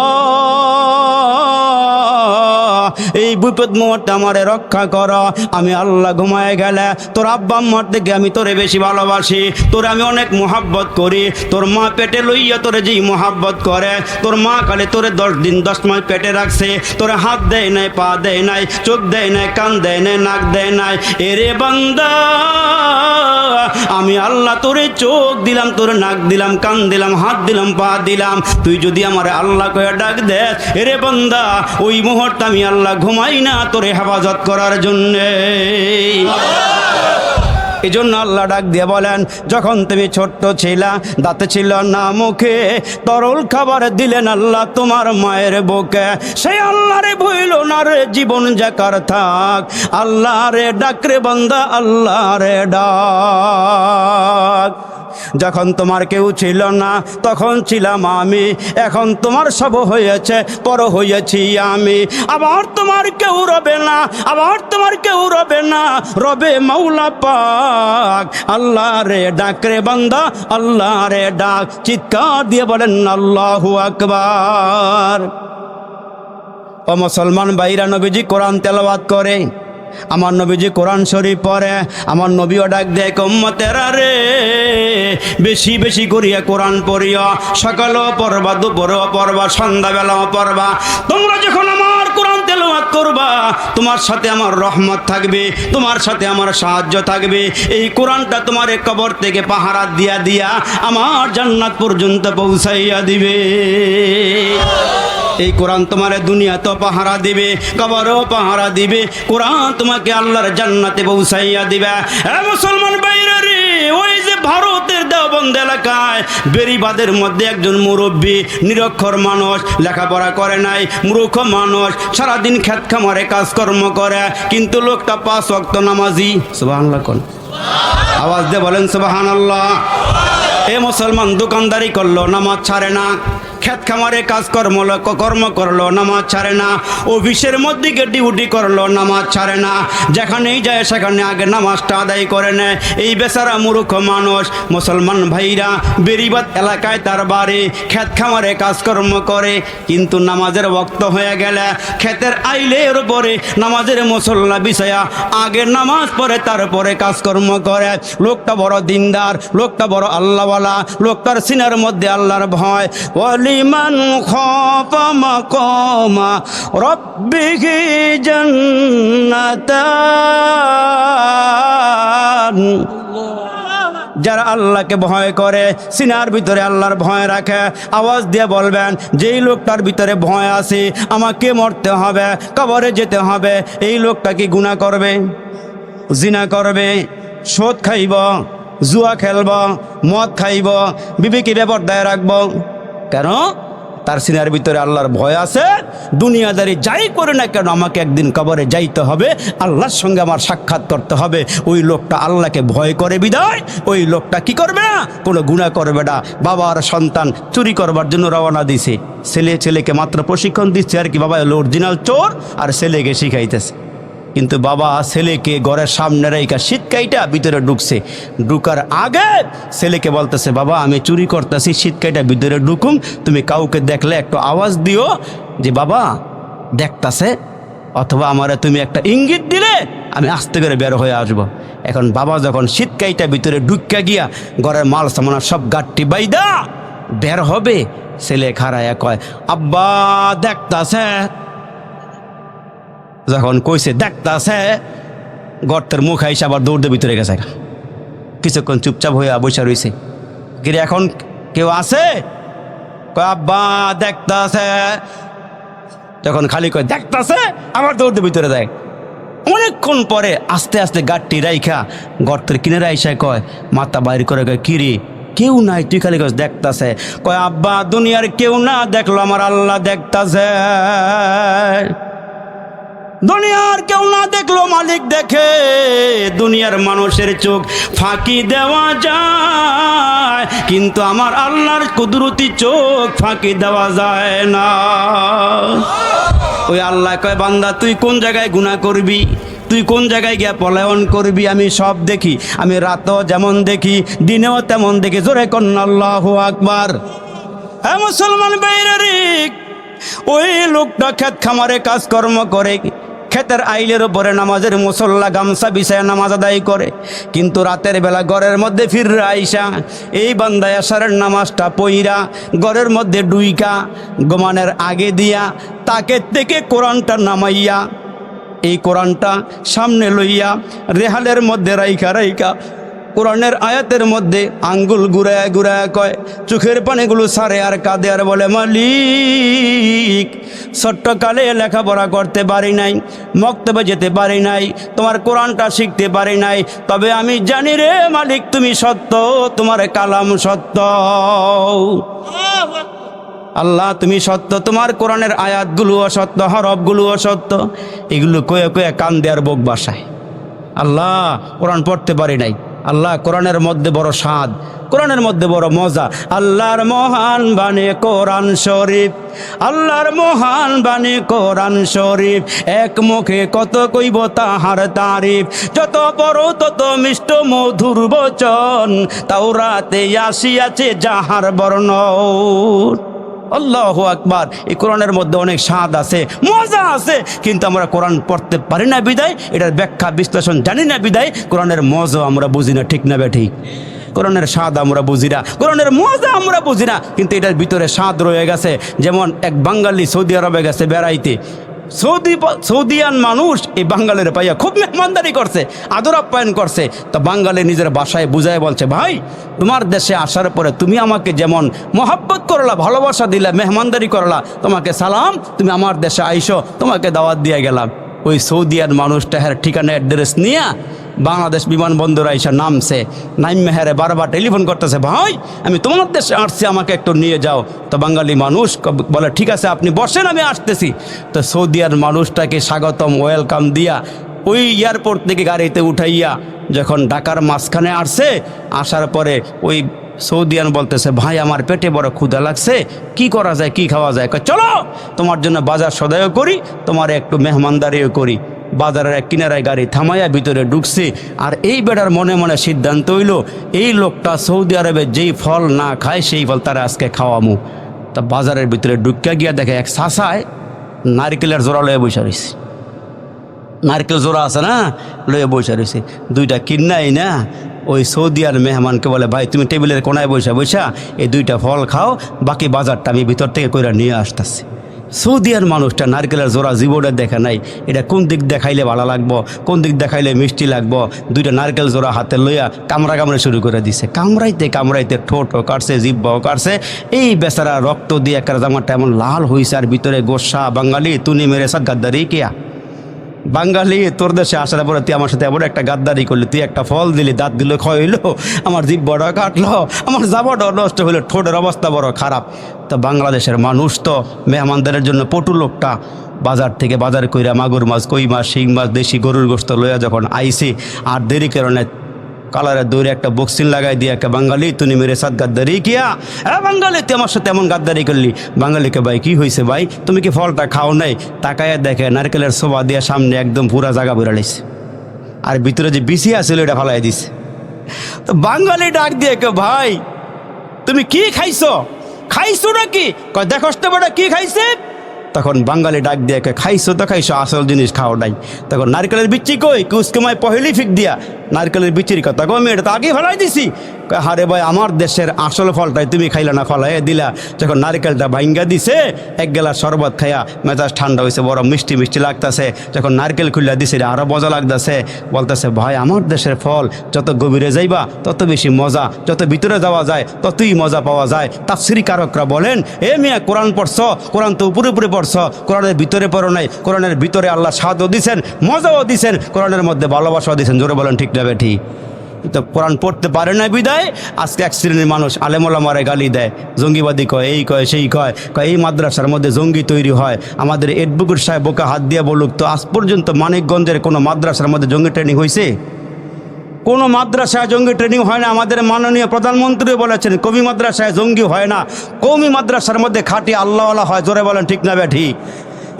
এই বিপদ মুহূর্তে আমারে রক্ষা কর। আমি আল্লাহ ঘুমায় গেলে তোর আব্বা আম্মার থেকে আমি তোরে বেশি ভালোবাসি, তোরে আমি অনেক মোহাব্বত করি। তোর মা পেটে লইয়া তোরে যেই মোহাব্বত করে, তোর মা কালে তোরে 10 দিন 10 মাস পেটে রাখছে, তোরে হাত দেয় নাই, পা দেয় নাই, চোখ দেয় নাই, কান দেয় নাই, নাক দেয় নাই। এরে বান্দা, আমি আল্লাহ তোরে চোখ দিলাম, তোরে নাক দিলাম, কান দিলাম, হাত দিলাম, পা দিলাম। তুই যদি আমার আল্লাহ কয়ে ডাক দে, এরে বান্দা, ওই মুহূর্তে আমি আল্লাহ ঘুমাই না তোরে হেফাজত করার জন্যে। এই জন্য আল্লাহ ডাক দিয়ে বলেন, যখন তুমি ছোট্ট ছিলা, দাঁতে ছিল না মুখে, তরল খাবার দিলেন আল্লাহ তোমার মায়ের বুকে। সেই আল্লাহ রে ভুইল না রে, জীবন যাকার থাক, আল্লাহ রে ডাক রে বান্দা, আল্লাহ রে ডাক। যখন তোমার কেউ ছিল না, তখন ছিলাম আমি, এখন তোমার সব হয়েছে, পর হয়েছি আমি। আবার তোমার কেউ রবে না, আবার তোমার কেউ রবে না, রবে মাওলা পাক। আল্লাহ রে ডাক রে বান্দা, আল্লাহ রে ডাক। চিৎকার দিয়ে বলেন আল্লাহু আকবার। ও মুসলমান ভাইরা, নবীজি কোরআন তেলাওয়াত করে, আমার নবীজি কোরআন শরীফ পড়ে, আমার নবীও ডাক দেয়, উম্মতেরা রে, বেশি বেশি করিয়া কোরআন পড়িয়া, সকালেও পড়বা, দুপুরেও পড়বা, সন্ধ্যাবেলাও পড়বা। তোমরা যখন আমার কোরআন তেলাওয়াত করবা, তোমার সাথে আমার রহমত থাকবে, তোমার সাথে আমার সাহায্য থাকবে। এই কোরআনটা তোমার কবর থেকে পাহারা দিয়া দিয়া আমার জান্নাত পর্যন্ত পৌঁছাইয়া দিবে। এই কোরআন তোমার দুনিয়াতেও পাহারা দিবে, কবরেও পাহারা দিবে। কোরআন তোমাকে আল্লাহর জান্নাতে পৌঁছাইয়া দিবে। এ মুসলমান ভাইরা রে, ওই যে ভারতের দেওবন্দ এলাকায় বেরিবাদের মধ্যে একজন মুরব্বী, নিরক্ষর মানুষ, লেখাপড়া করে নাই, মূর্খ মানুষ, সারাদিন খেত খামারে কাজকর্ম করে, কিন্তু লোকটা 5 ওয়াক্ত নামাজি। সুবহানাল্লাহ কোন আওয়াজ দিয়ে বলেন সুবহানাল্লাহ। এ মুসলমান দোকানদারি করলো, নামাজ ছাড়ে না, খেত খামারে কাজকর্ম কর্ম করলো, নামাজ ছাড়ে না, অফিসের মধ্যে গিয়ে ডিউটি করলো, নামাজ ছাড়ে না, যেখানেই যায় সেখানে আগে নামাজটা আদায় করে নেয়। এই বেচারা মূর্খ মানুষ। মুসলমান ভাইরা, বেরিবাদ এলাকায় তার বাড়ি, খেত খামারে কাজকর্ম করে, কিন্তু নামাজের ওয়াক্ত হয়ে গেলে ক্ষেতের আইলের উপরে নামাজের মুসল্লা বিছায়া আগে নামাজ পড়ে, তারপরে কাজকর্ম করে। লোকটা বড় দিনদার, লোকটা বড় আল্লাহওয়ালা, লোকটার সিনার মধ্যে আল্লাহর ভয়। ওয়ালিমান খাফা মাকামা রাব্বিহি জান্নাতান। যারা আল্লাহকে ভয় করে, সিনার ভিতরে আল্লাহর ভয় রাখে, আওয়াজ দিয়ে বলবেন যেই লোকটার ভিতরে ভয় আছে, আমাকে মরতে হবে, কবরে যেতে হবে, এই লোকটা কি গুনাহ করবে, জিনা করবে, সুদ খাইব, জুয়া খেলব, মদ খাইব, বিবেকে বেপরদায় রাখব? কেন? তার সিনার ভিতরে আল্লাহর ভয় আছে। দুনিয়াদারি যাই করে না কেন আমাকে একদিন কবরে যাইতে হবে, আল্লাহর সঙ্গে আমার সাক্ষাৎ করতে হবে। ওই লোকটা আল্লাহকে ভয় করে বিদায় ওই লোকটা কি করবে না, কোনো গুনাহ করবে না। বাবা আর সন্তান চুরি করবার জন্য রওনা দিছে, ছেলেকে মাত্র প্রশিক্ষণ দিচ্ছে আর কি, বাবা হলো অরিজিনাল চোর আর ছেলেকে শিখাইতেছে। কিন্তু বাবা ছেলেকে ঘরের সামনে রেখা শীতকাইটা ভিতরে ঢুকছে, ঢুকার আগে ছেলেকে বলতেছে, বাবা আমি চুরি করতেছি, শীতকাইটা ভিতরে ঢুকুম, তুমি কাউকে দেখলে একটু আওয়াজ দিও যে বাবা দেখতাছে, অথবা আমারে তুমি একটা ইঙ্গিত দিলে আমি আস্তে করে বের হয়ে আসবো। এখন বাবা যখন শীতকাইটা ভিতরে ঢুকা গিয়া ঘরের মাল সামানা সব গাঠটি বাইদা বের হবে, ছেলে খাড়ায় কয়, আব্বা দেখতাছে। যখন কইছে দেখতাছে, গর্তের মুখ আইসা আবার দৌড় দিয়ে ভিতরে গেছে। কিছুক্ষণ চুপচাপ হয়ে বসে রয়েছে। গিরে এখন কেউ আছে? কয় আব্বা দেখতাছে। যখন খালি কয় দেখতাছে, আবার দৌড় দিয়ে ভিতরে দেয়। অনেকক্ষণ পরে আস্তে আস্তে গাড়টি রাইখা গর্তের কিনারে আইসা কয়, মাথা বাইর করে কয়, কিরে কেউ নাই, তুই খালি কয় দেখতাছে। কয় আব্বা দুনিয়ার কেউ না দেখলো, আমার আল্লাহ দেখতাছে। দুনিয়ার কেউ না দেখলো, মালিক দেখে। দুনিয়ার মানুষের চোখ ফাঁকি দেওয়া যায়, কিন্তু আমার আল্লাহর কুদরতি চোখ ফাঁকি দেওয়া যায় না। ওই আল্লাহ কয়, বান্দা তুই কোন জায়গায় গুনাহ করবি, তুই কোন জায়গায় গিয়া পলায়ন করবি, আমি সব দেখি। আমি রাতও যেমন দেখি, দিনেও তেমন দেখি। জোরে কন্না আল্লাহু আকবার। হ্যাঁ মুসলমান ভাইরা, ওই লোকটা ক্ষেত খামারে কাজকর্ম করে, ক্ষেতের আইলের উপরে নামাজের মুসল্লা গামছা বিছায় নামাজ আদায় করে, কিন্তু রাতের বেলা ঘরের মধ্যে ফিররা আইসা এই বান্দা এশারের নামাজটা পইরা ঘরের মধ্যে ডুইকা ঘুমানোর আগে দিয়া তাকে থেকে কোরআনটা নামাইয়া, এই কোরআনটা সামনে লইয়া রেহালের মধ্যে রাইখা কোরআনের আয়াতের মধ্যে আঙ্গুল ঘুরায় ঘুরায় কয়, চোখের পানিগুলো সারে আর কাঁদে আর বলে, মালিক ছোট্টকালে লেখাপড়া করতে পারি নাই, মক্তবে যেতে পারি নাই, তোমার কোরআনটা শিখতে পারি নাই, তবে আমি জানি রে মালিক তুমি সত্য, তোমার কালাম সত্য। আল্লাহ তুমি সত্য, তোমার কোরআনের আয়াতগুলোও সত্য, হরফগুলোও সত্য। এগুলো কয়ে কয়ে কান্দে আর বুক বাসায়। আল্লাহ কোরআন পড়তে পারি নাই, আল্লাহ কোরআনের মধ্যে বড় স্বাদ, কোরআনের মধ্যে বড় মজা। আল্লাহর মহান বাণী কোরআন শরীফ, আল্লাহর মহান বাণী কোরআন শরীফ, এক মুখে কত কইব তাহার তারিফ, যত বড় তত মিষ্ট মধুর বচন, তাওরাতে আসিয়াছে যাহার বর্ণন। আল্লাহু আকবার। এই কোরআনের মধ্যে অনেক স্বাদ আছে, মজা আছে, কিন্তু আমরা কোরআন পড়তে পারি না বিদায়, এটার ব্যাখ্যা বিশ্লেষণ জানি না বিদায় কোরআনের মজা আমরা বুঝি না। ঠিক না বেঠি? কোরআনের স্বাদ আমরা বুঝি না, কোরআনের মজা আমরা বুঝি না, কিন্তু এটার ভিতরে স্বাদ রয়ে গেছে। যেমন এক বাঙালি সৌদি আরবে গেছে বেড়াইতে, সৌদিয়ান মানুষ এই বাঙালির পাইয়া খুব মেহমানদারি করছে, আদর আপ্যায়ন করছে। তো বাঙালি নিজের বাসায় বুঝায় বলছে, ভাই তোমার দেশে আসার পরে তুমি আমাকে যেমন মহব্বত করলা, ভালোবাসা দিলা, মেহমানদারি করলা, তোমাকে সালাম, তুমি আমার দেশে আইসো, তোমাকে দাওয়াত দিয়ে গেলাম। ওই সৌদিয়ান মানুষটা হ্যাঁ ঠিকানা অ্যাড্রেস নিয়ে বাংলাদেশ বিমানবন্দর আইসা নামছে, নাইমে হ্যারে বারবার টেলিফোন করতেছে, ভাই আমি তোমার দেশে আসছি, আমাকে একটু নিয়ে যাও। তো বাঙালি মানুষ বলে, ঠিক আছে আপনি বসেন, আমি আসতেছি। তো সৌদিয়ার মানুষটাকে স্বাগতম ওয়েলকাম দিয়া ওই এয়ারপোর্ট থেকে গাড়িতে উঠাইয়া যখন ঢাকার মাঝখানে আসছে, আসার পরে ওই সৌদিয়ান বলতেছে, ভাই আমার পেটে বড় ক্ষুধা লাগছে, কি করা যায়, কি খাওয়া যায়? চলো তোমার জন্য বাজার সদাইও করি, তোমার একটু মেহমানদারিও করি। বাজারের এক কিনারায় গাড়ি থামাইয়া ভিতরে ঢুকছে। আর এই বেটার মনে মনে সিদ্ধান্ত হইল, এই লোকটা সৌদি আরবে যেই ফল না খায় সেই ফল তারা আজকে খাওয়ামু। তা বাজারের ভিতরে ঢুকিয়া গিয়া দেখে এক শাসায় নারকেলের জোড়া লয়ে বসে রয়েছে। নারকেল জোড়া আছে না, লয়ে বসে রয়েছে। দুইটা কিন্নাই না ওই সৌদিয়ার মেহমানকে বলে, ভাই তুমি টেবিলের কোনায় বসা বসা এই 2টা ফল খাও, বাকি বাজারটা আমি ভিতর থেকে কইরা নিয়ে আসতেছি। সৌদিয়ার মানুষটা নারকেলের জোড়া জীবনে দেখে নাই, এটা কোন দিক দেখাইলে ভালো লাগবো, কোন দিক দেখাইলে মিষ্টি লাগবো। 2টা নারকেল জোড়া হাতে লইয়া কামড়া শুরু করে দিছে। কামড়াইতে ঠোঁটও কাটছে, জিব্বাও কাটছে। এই বেচারা রক্ত দিয়ে একটা জামাটা এমন লাল হয়েছে, আর ভিতরে গোসা। বাঙালি তুনি মেরে সাথ গাদ্দারি কিয়া, বাঙালি তোর দেশে আসার পরে তুই আমার সাথে এমন একটা গাদ্দারি করলি, তুই একটা ফল দিলি, দাঁত দিল ক্ষয় হইলো, আমার জিব্বাটা কাটলো, আমার জামাটাও নষ্ট হইলো, ঠোঁটের অবস্থা বড় খারাপ। তো বাংলাদেশের মানুষ তো মেহমানদের জন্য পটু লোকটা বাজার থেকে বাজার কইরা মাগুর মাছ, কই মাছ, শিং মাছ, দেশি গরুর গোস্ত লইয়া যখন আইসি, আর দেরি কারণে কালারের দৌড়ে একটা বক্সিন লাগাই দিয়ে একটা, বাঙালি তুমি মেরে সাথ গাদ্দারি কিয়া, হ্যাঁ বাঙালি তুই আমার সাথে এমন গাদ্দারি করলি। বাঙালিকে, ভাই কি হয়েছে ভাই, তুমি কি ফলটা খাও নাই? তাকায় দেখে নারকেলের শোভা দিয়ে সামনে একদম পুরা জায়গা বেরা লাইছে, আর ভিতরে যে বিছি আছিল এটা ফালাই দিছে। তো বাঙালি ডাক দিয়ে কে, ভাই তুমি কি খাইছো নাকি? কয় দেখোস তো বেটা কি খাইছে। তখন বাঙালি ডাক দিয়ে কে, খাইছো তো খাইছো, আসল জিনিস খাও নাই। তখন নারকেলের বিচ্ছি কই, কুসকুমায় পহেলি ফিক দিয়া নারকেলের বিচির কথা কো, আমি এটা তো আগেই ফেলাই দিছি। হারে ভাই, আমার দেশের আসল ফলটাই তুমি খাইলা না, ফলাই দিলা। যখন নারকেলটা ভাঙ্গা দিছে, এক গেলা শরবত খাইয়া মেজাজ ঠান্ডা হয়েছে, বড় মিষ্টি মিষ্টি লাগতেছে। যখন নারকেল খুললা দিছে আরও মজা লাগতেছে। বলতেছে, ভাই আমার দেশের ফল যত গভীরে যাইবা তত বেশি মজা, যত ভিতরে যাওয়া যায় ততই মজা পাওয়া যায়। তাফসিরি কারকরা বলেন, এ মিয়া কোরআন পড়ছ, কোরআন তো উপরে পড়ছ, কোরআনের ভিতরে পড়ো নাই। কোরআনের ভিতরে আল্লাহ স্বাদও দিছেন, মজাও দিছেন, কোরআনের মধ্যে ভালোবাসাও দিছেন। জোরে বলেন ঠিক না বেঠি? তো কোরআন পড়তে পারে না বিদায় আজকে এক শ্রেণীর মানুষ আলেমোলামারে গালি দেয়, জঙ্গিবাদী কয়, এই কয় সেই কয়। এই মাদ্রাসার মধ্যে জঙ্গি তৈরি হয়। আমাদের এডভোকেট সাহেব বোকা হাত দিয়ে বলুক তো, আজ পর্যন্ত মানিকগঞ্জের কোনো মাদ্রাসার মধ্যে জঙ্গি ট্রেনিং হয়েছে? কোনো মাদ্রাসায় জঙ্গি ট্রেনিং হয় না। আমাদের মাননীয় প্রধানমন্ত্রী বলেছেন, কওমি মাদ্রাসায় জঙ্গি হয় না, কওমি মাদ্রাসার মধ্যে খাঁটি আল্লাহওয়ালা হয়। জোরে বলেন ঠিক না বেঠি?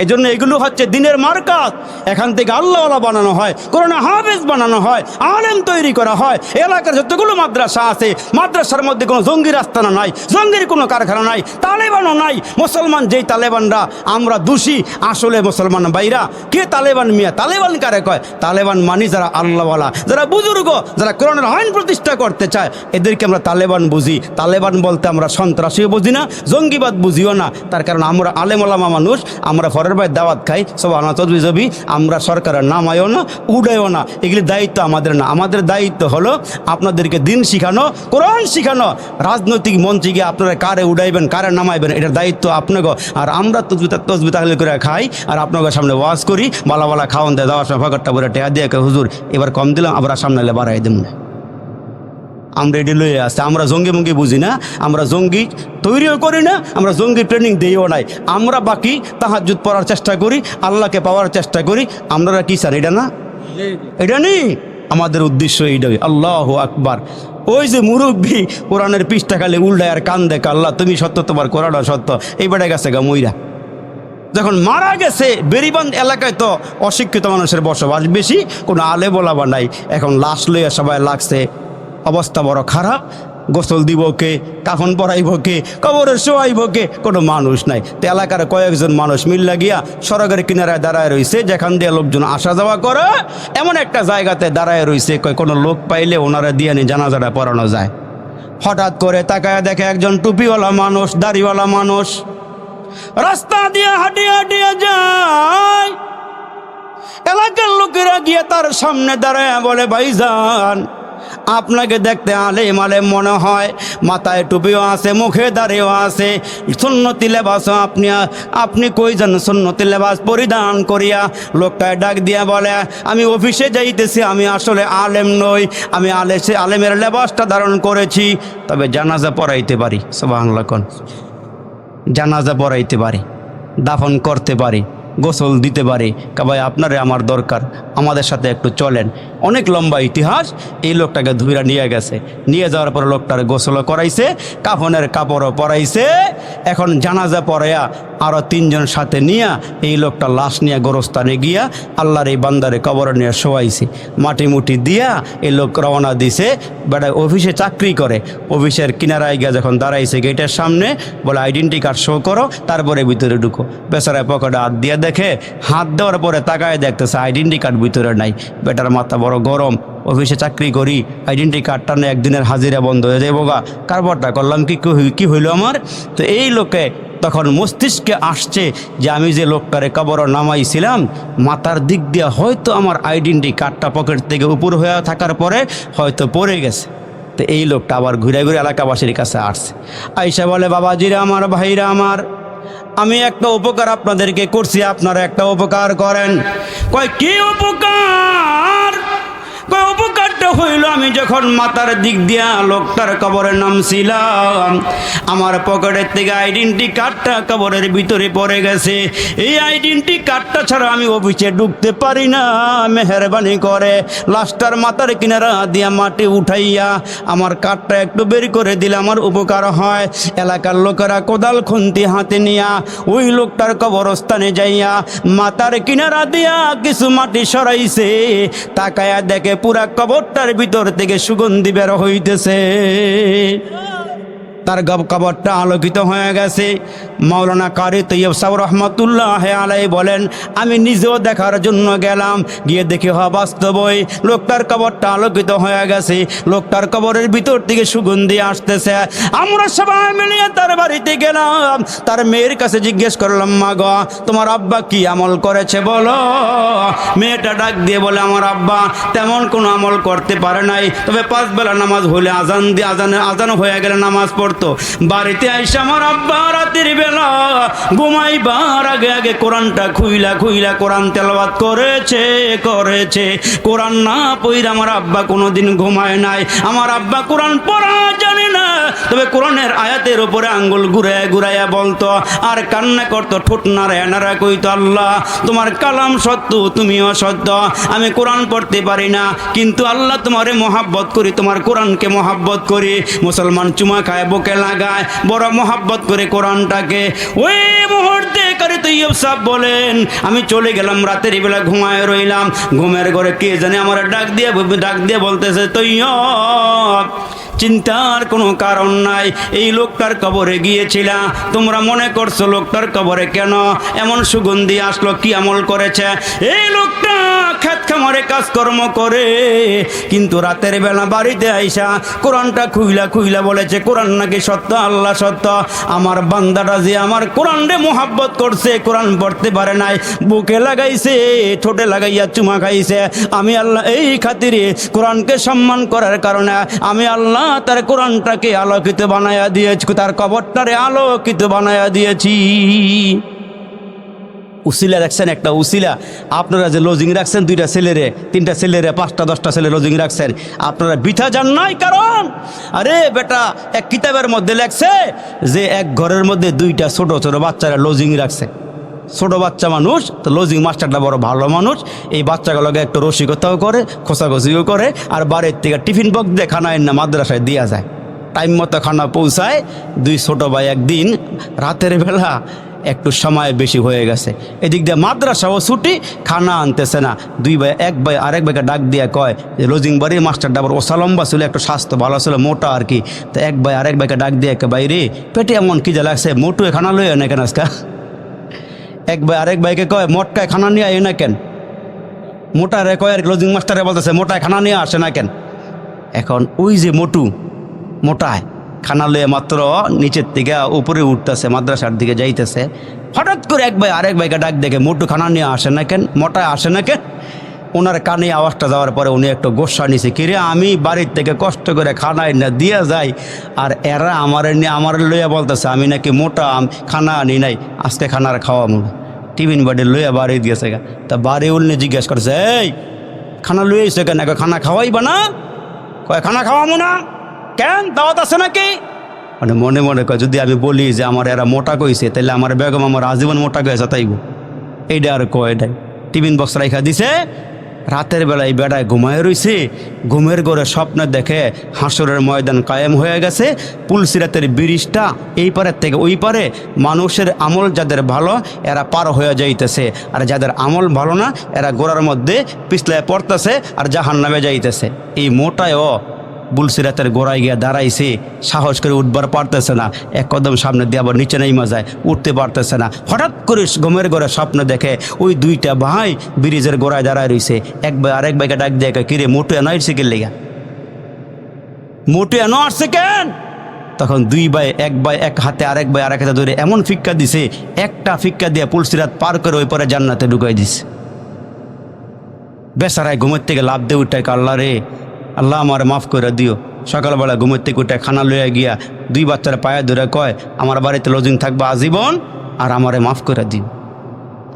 এই জন্য এগুলো হচ্ছে দিনের মার্কাত। এখান থেকে আল্লাহওয়ালা বানানো হয়, কোরআন হাফেজ বানানো হয়, আলেম তৈরি করা হয়। এলাকার যতগুলো মাদ্রাসা আছে, মাদ্রাসার মধ্যে কোনো জঙ্গির আস্তানা নাই, জঙ্গির কোনো কারখানা নাই, তালেবানও নাই। মুসলমান যেই তালেবানরা আমরা দোষী, আসলে মুসলমান বাইরা কে তালেবান মিয়া? তালেবান কারে কয়? তালেবান মানি যারা আল্লাহওয়ালা, যারা বুজুর্গ, যারা কোরআনের আইন প্রতিষ্ঠা করতে চায়, এদেরকে আমরা তালেবান বুঝি। তালেবান বলতে আমরা সন্ত্রাসীও বুঝি না, জঙ্গিবাদ বুঝিও না। তার কারণ আমরা আলেম ওলামা মানুষ, আমরা ভাই দাওয়াত খাই, সব আনা তদবিজবি, আমরা সরকারের নামায়ও না, উড়াইও না। এগুলি দায়িত্ব আমাদের না। আমাদের দায়িত্ব হলো আপনাদেরকে দিন শিখানো, কোরআন শিখানো। রাজনৈতিক মঞ্চে গিয়ে আপনারা কারে উড়াইবেন, কারে নামাইবেন, এটার দায়িত্ব আপনাকে। আর আমরা তসবি তাহলে করে খাই, আর আপনাদের সামনে ওয়াজ করি, বালা খাওয়ান দেয়, যাওয়ার সময় ফকরটা বলে টেহা দিয়ে হুজুর এবার কম দিলাম, আবার সামনে এলে বাড়াই দেব না। আমরা এটি লয়ে আসছি। আমরা জঙ্গি মঙ্গি বুঝি না, আমরা জঙ্গি তৈরিও করি না, আমরা জঙ্গি ট্রেনিং দিইও নাই। আমরা বাকি তাহাজ্জুদ পড়ার চেষ্টা করি, আল্লাহকে পাওয়ার চেষ্টা করি। আপনারা কি স্যার এটা না? এটা নেই, আমাদের উদ্দেশ্য এইটাই। আল্লাহু আকবার। ওই যে মুরব্বী কোরআনের পৃষ্ঠা খালি উল্টায় আর কান দেখ, আল্লাহ তুমি সত্য, তোমার কোরআন সত্য। এই বেড়ে গেছে গা মইরা। যখন মারা গেছে, বেরিবান্ধ এলাকায় তো অশিক্ষিত মানুষের বসবাস বেশি, কোনো আলে বলাবা নাই। এখন লাশ লইয়া সবাই লাগছে, অবস্থা বড় খারাপ। গোসল দিব কে, কাফন পরাইব কে, কবরে শোয়াইব কে, কোনো মানুষ নাই। তো এলাকার কয়েকজন মানুষ মিল্লা গিয়া সড়কের কিনারায় দাঁড়ায় রয়েছে, যেখান দিয়ে লোকজন আসা যাওয়া করে, এমন একটা জায়গাতে দাঁড়ায় রয়েছে, কোনো লোক পাইলে ওনারা দিয়ে নিয়ে জানাজাটা পড়ানো যায়। হঠাৎ করে তাকায় দেখে একজন টুপিওয়ালা মানুষ, দাড়িওয়ালা মানুষ রাস্তা দিয়ে হাঁটিয়ে যায়। এলাকার লোকেরা গিয়ে তার সামনে দাঁড়ায় বলে, ভাইজান আপনাকে দেখতে আলেম মনে হয়, মাথায় টুপিও আছে, মুখে দাঁড়িয়েও আছে, সুন্নতি লেবাসও আপনি কই যান সুন্নতি লেবাস পরিধান করিয়া? লোকটায় ডাক দিয়া বলে, আমি অফিসে যাইতেছি, আমি আসলে আলেম নই, আমি আলেমের লেবাসটা ধারণ করেছি, তবে জানাজা পড়াইতে পারি। সুবহানাল্লাহ। জানাজা পড়াইতে পারি, দাফন করতে পারি, গোসল দিতে পারি। ভাই আপনারে আমার দরকার, আমাদের সাথে একটু চলেন। অনেক লম্বা ইতিহাস। এই লোকটাকে ধুইরা নিয়ে গেছে, নিয়ে যাওয়ার পর লোকটার গোসলও করাইছে, কাফনের কাপড়ও পরাইছে। এখন জানাজা পড়াইয়া আরও 3 জন সাথে নিয়ে এই লোকটা লাশ নিয়ে গোরস্থানে গিয়া আল্লাহর এই বান্দারে কবরে নিয়ে শোয়াইছে। মাটি মুটি দিয়া এই লোক রওনা দিছে। বেটা অফিসে চাকরি করে, অফিসের কিনারায় গিয়া যখন দাঁড়াইছে গেটের সামনে, বলে আইডেন্টি কার্ড শো করো, তারপরে ভিতরে ঢুকো। বেচারায় পকেটে হাত দিয়ে দেখে হাত দেওয়ার পরে তাকায় দেখতেছে আইডেন্টি কার্ড ভিতরে নাই। বেটার মাথা বড় গরম, অফিসে চাকরি করি, আইডেন্টি কার্ডটা নিয়ে একদিনের হাজিরা বন্ধ হয়ে যায়। বোগা কারবারটা করলাম কি হইলো আমার। তো এই লোকে তখন মস্তিষ্কে আসছে যে আমি যে লোকটারে কবর নামাইছিলাম মাথার দিক দিয়ে হয়তো আমার আইডেন্টি কার্ডটা পকেট থেকে উপর হয়ে থাকার পরে হয়তো পড়ে গেছে। তো এই লোকটা আবার ঘুরে ঘুরে এলাকাবাসীর কাছে আসছে, আইসা বলে বাবাজিরা আমার, ভাইরা আমার, আমি একটা উপকার আপনাদেরকে করছি, আপনারা একটা উপকার করেন। কয় কি উপকার? কয় উপকারটা হইল আমি যখন মাথার দিক দিয়া লোকটার কবরে নামছিলাম আমার পকেটের থেকে আইডেন্টি কার্ডটা কবরের ভিতরে পড়ে গেছে। এই আইডেন্টি কার্ডটা ছাড়া আমি অফিসে ঢুকতে পারি না। মেহরবানি করে লাশটার মাথার কিনারা দিয়া মাটি উঠাইয়া আমার কার্ডটা একটু বের করে দিলে আমার উপকার হয়। এলাকার লোকেরা কোদাল খুন্তি হাতে নিয়া ওই লোকটার কবরস্থানে যাইয়া মাথার কিনারা দিয়া কিছু মাটি সরাইছে। তাকায়া দেখে পুরা কবরটার ভিতর থেকে সুগন্ধি বের হইতেছে। তার কবরটা আলোকিত হয়ে গেছে। মাওলানা কারি তৈয়ব সাহেব রহমতুল্লাহ আলাই বলেন, আমি নিজেও দেখার জন্য গেলাম, গিয়ে দেখি বাস্তবই লোকটার কবরটা আলোকিত হয়ে গেছে। লোকটার কবরের ভিতর থেকে সুগন্ধি আসতেছে। আমরা সবাই মিলিয়ে তার বাড়িতে গেলাম। তার মেয়ের কাছে জিজ্ঞেস করলাম, মা গো তোমার আব্বা কি আমল করেছে বলো? মেয়েটা ডাক দিয়ে বলে, আমার আব্বা তেমন কোনো আমল করতে পারে নাই, তবে 5 বেলা নামাজ হলে আজান দিয়ে আজান হয়ে গেলে নামাজ পড়তো। বাড়িতে আইসা আমার আব্বা রাতের বেলা ঘুমাইবার আগে কোরআনটা খুইলা কোরআন তেলাওয়াত করেছে। কোরআন না পড়ে আমার আব্বা কোনোদিন ঘুমায় নাই। আমার আব্বা কোরআন পড়া জানে না, তবে কোরআনের আয়াতের উপরে আঙ্গুল ঘুরাইয়া বলতো আর কান্না করতো, ঠোঁট নাড়া কইতো, আল্লাহ তোমার কালাম সত্য, তুমিও সত্য। আমি কোরআন পড়তে পারি না, কিন্তু আল্লাহ তোমারে মহাব্বত করি, তোমার কোরআনকে মহাব্বত করি। মুসলমান চুমা খায়, বুকে লাগায়, বড় মহাব্বত করে কোরআনটাকে। ওই মুহূর্তে কারি তৈয়ব সাহেব বলেন, আমি চলে গেলাম, রাতের বেলা ঘুমায় রইলাম। ঘুমের ঘরে কে জানে আমার ডাক দিয়ে বলতেছে, তৈয়ব চিন্তার কোনো কারণ নাই, এই লোকটার কবরে গিয়েছিলাম, তোমরা মনে করছো লোকটার কবরে কেন এমন সুগন্ধি আসলো? কি আমল করেছে? এই লোকটা খেত খামারে কাজকর্ম করে, কিন্তু রাতের বেলা বাড়িতে আইসা কোরআনটা খুইলা বলেছে কোরআন নাকি সত্য, আল্লাহ সত্য। আমার বান্দাটা যে আমার কোরআনে মোহাব্বত করছে, কোরআন পড়তে পারে নাই, বুকে লাগাইছে, ঠোঁটে লাগাইয়া চুমা খাইছে। আমি আল্লাহ এই খাতিরে কোরআনকে সম্মান করার কারণে আমি আল্লাহ তার কোরআনটাকে আলোকিত বানায়া দিয়েছি, তার কবরটারে আলোকিত বানায়া দিয়েছি। উসিলা রাখছেন, একটা উসিলা। আপনারা যে লজিং রাখছেন 2টা ছেলেরে, 3টা ছেলেরে, 5টা 10টা ছেলে লজিং রাখছেন, আপনারা বিথা যান নাই। কারণ আরে বেটা এক কিতাবের মধ্যে লেখছে যে এক ঘরের মধ্যে 2টা ছোট ছোট বাচ্চারা লজিং রাখছে। ছোট বাচ্চা মানুষ তো লজিং মাস্টারটা বড় ভালো মানুষ, এই বাচ্চাগুলোকে একটু রসিকতাও করে, খোঁচাখুচিও করে, আর বাড়ির থেকে টিফিন বক্স দিয়ে খানা এনে মাদ্রাসায় দেওয়া যায়, টাইম মতো খানা পৌঁছায়। 2 ছোট ভাই একদিন রাতের বেলা একটু সময় বেশি হয়ে গেছে, এদিক দিয়ে মাদ্রাসাও ছুটি, খানা আনতেছে না। 2 ভাই, এক ভাই আরেক ভাইকে ডাক দিয়ে কয় যে লজিং বাড়ির মাস্টারটা আবার ওসা লম্বা ছিল, একটু স্বাস্থ্য ভালো ছিল, মোটা আর কি। তো এক ভাই আরেক ভাইকে ডাক দিয়ে বাইরে পেটে এমন কি যা লাগছে, মোটু খানা লই না কেন আজকা? এক ভাই আরেক ভাইকে কয় মোটকায় খানা নিয়ে আয় না কেন? মোটারে কয় আর লজিং মাস্টারে বলতেছে মোটায় খানা নিয়ে আসে না কেন? এখন ওই যে মোটায় খানা লয়ে মাত্র নিচের থেকে উপরে উঠতেছে, মাদ্রাসার দিকে যাইতেছে, হঠাৎ করে এক ভাই আরেক ভাইকে ডাক দেখে, মোটু খানা নিয়ে আসে না কেন, মোটায় আসে না কেন? ওনার কানে আওয়াজটা যাওয়ার পরে উনি একটু গোসা নিছে, কিরে আমি বাড়ির থেকে কষ্ট করে খানায় না দিয়া যাই, আর এরা আমার লইয়া বলতেছে আমি নাকি মোটা, খানা আনি নাই, আজকে খানার খাওয়া মনে টিফিন বাড়ি লইয়া বাড়ি দিয়েছে। তা বাড়ি উল্লে জিজ্ঞেস করছে, এই খানা লইয়েছে কেন? খানা খাওয়াইবা না? কয় খানা খাওয়াবো না কেন, দাওয়াত আছে নাকি? মানে মনে মনে কয় যদি আমি বলি যে আমার এরা মোটা কইছে, তাহলে আমার বেগম আমার আজীবন মোটা কয়েছে, তাইব এইটা আর কয় এটাই। টিফিন বক্স রাইখা দিছে, রাতের বেলায় বেড়ায় ঘুমায় রইছে, ঘুমের ঘরে স্বপ্ন দেখে হাসরের ময়দান কায়েম হয়ে গেছে, পুলসিরাতের ব্রিজটা এই পারের থেকে ওই পারে, মানুষের আমল যাদের ভালো এরা পার হয়ে যাইতেছে, আর যাদের আমল ভালো না, এরা গোড়ার মধ্যে পিছলায় পড়তেছে আর জাহান্নামে যাইতেছে। এই মোটায়ও 2 ভাই 1 ভাইকে ডাক দিয়ে কয়, বুলসিরাতের গোড়ায় গিয়া দাঁড়াইছে, সাহস করে উঠবার পারতেছে না, এক কদম সামনে দিয়ে আবার নিচে নেমে যায়, উঠতে পারতেছে না। হঠাৎ করে ঘুমের ঘরে স্বপ্ন দেখে ওই দুইটা ভাই ব্রিজের গোড়ায় দাঁড়ায় রয়েছে। এক ভাই আরেক ভাইকে ডাক দিয়ে কিরে মোটু এনো আসছে কে লেগা, মোটু এনো আসছে কেন? তখন দুই ভাই এক হাতে আরেক ভাই আরেক হাতে ধরে এমন ফিক্কা দিছে, একটা ফিক্কা দিয়ে পুলসিরাত পার করে ওই পরে জান্নাতে ঢুকাই দিছে। বেচারায় ঘুমের থেকে লাভ দিয়ে উঠায়, আল্লাহ রে, আল্লাহ আমার মাফ করে দিও। সকালবেলা ঘুমের থেকে উঠে খানা লইয়া গিয়া দুই বাচ্চারা পায়ে ধরে কয়, আমার বাড়িতে লজিং থাকবো আজীবন, আর আমারে মাফ করে দিও,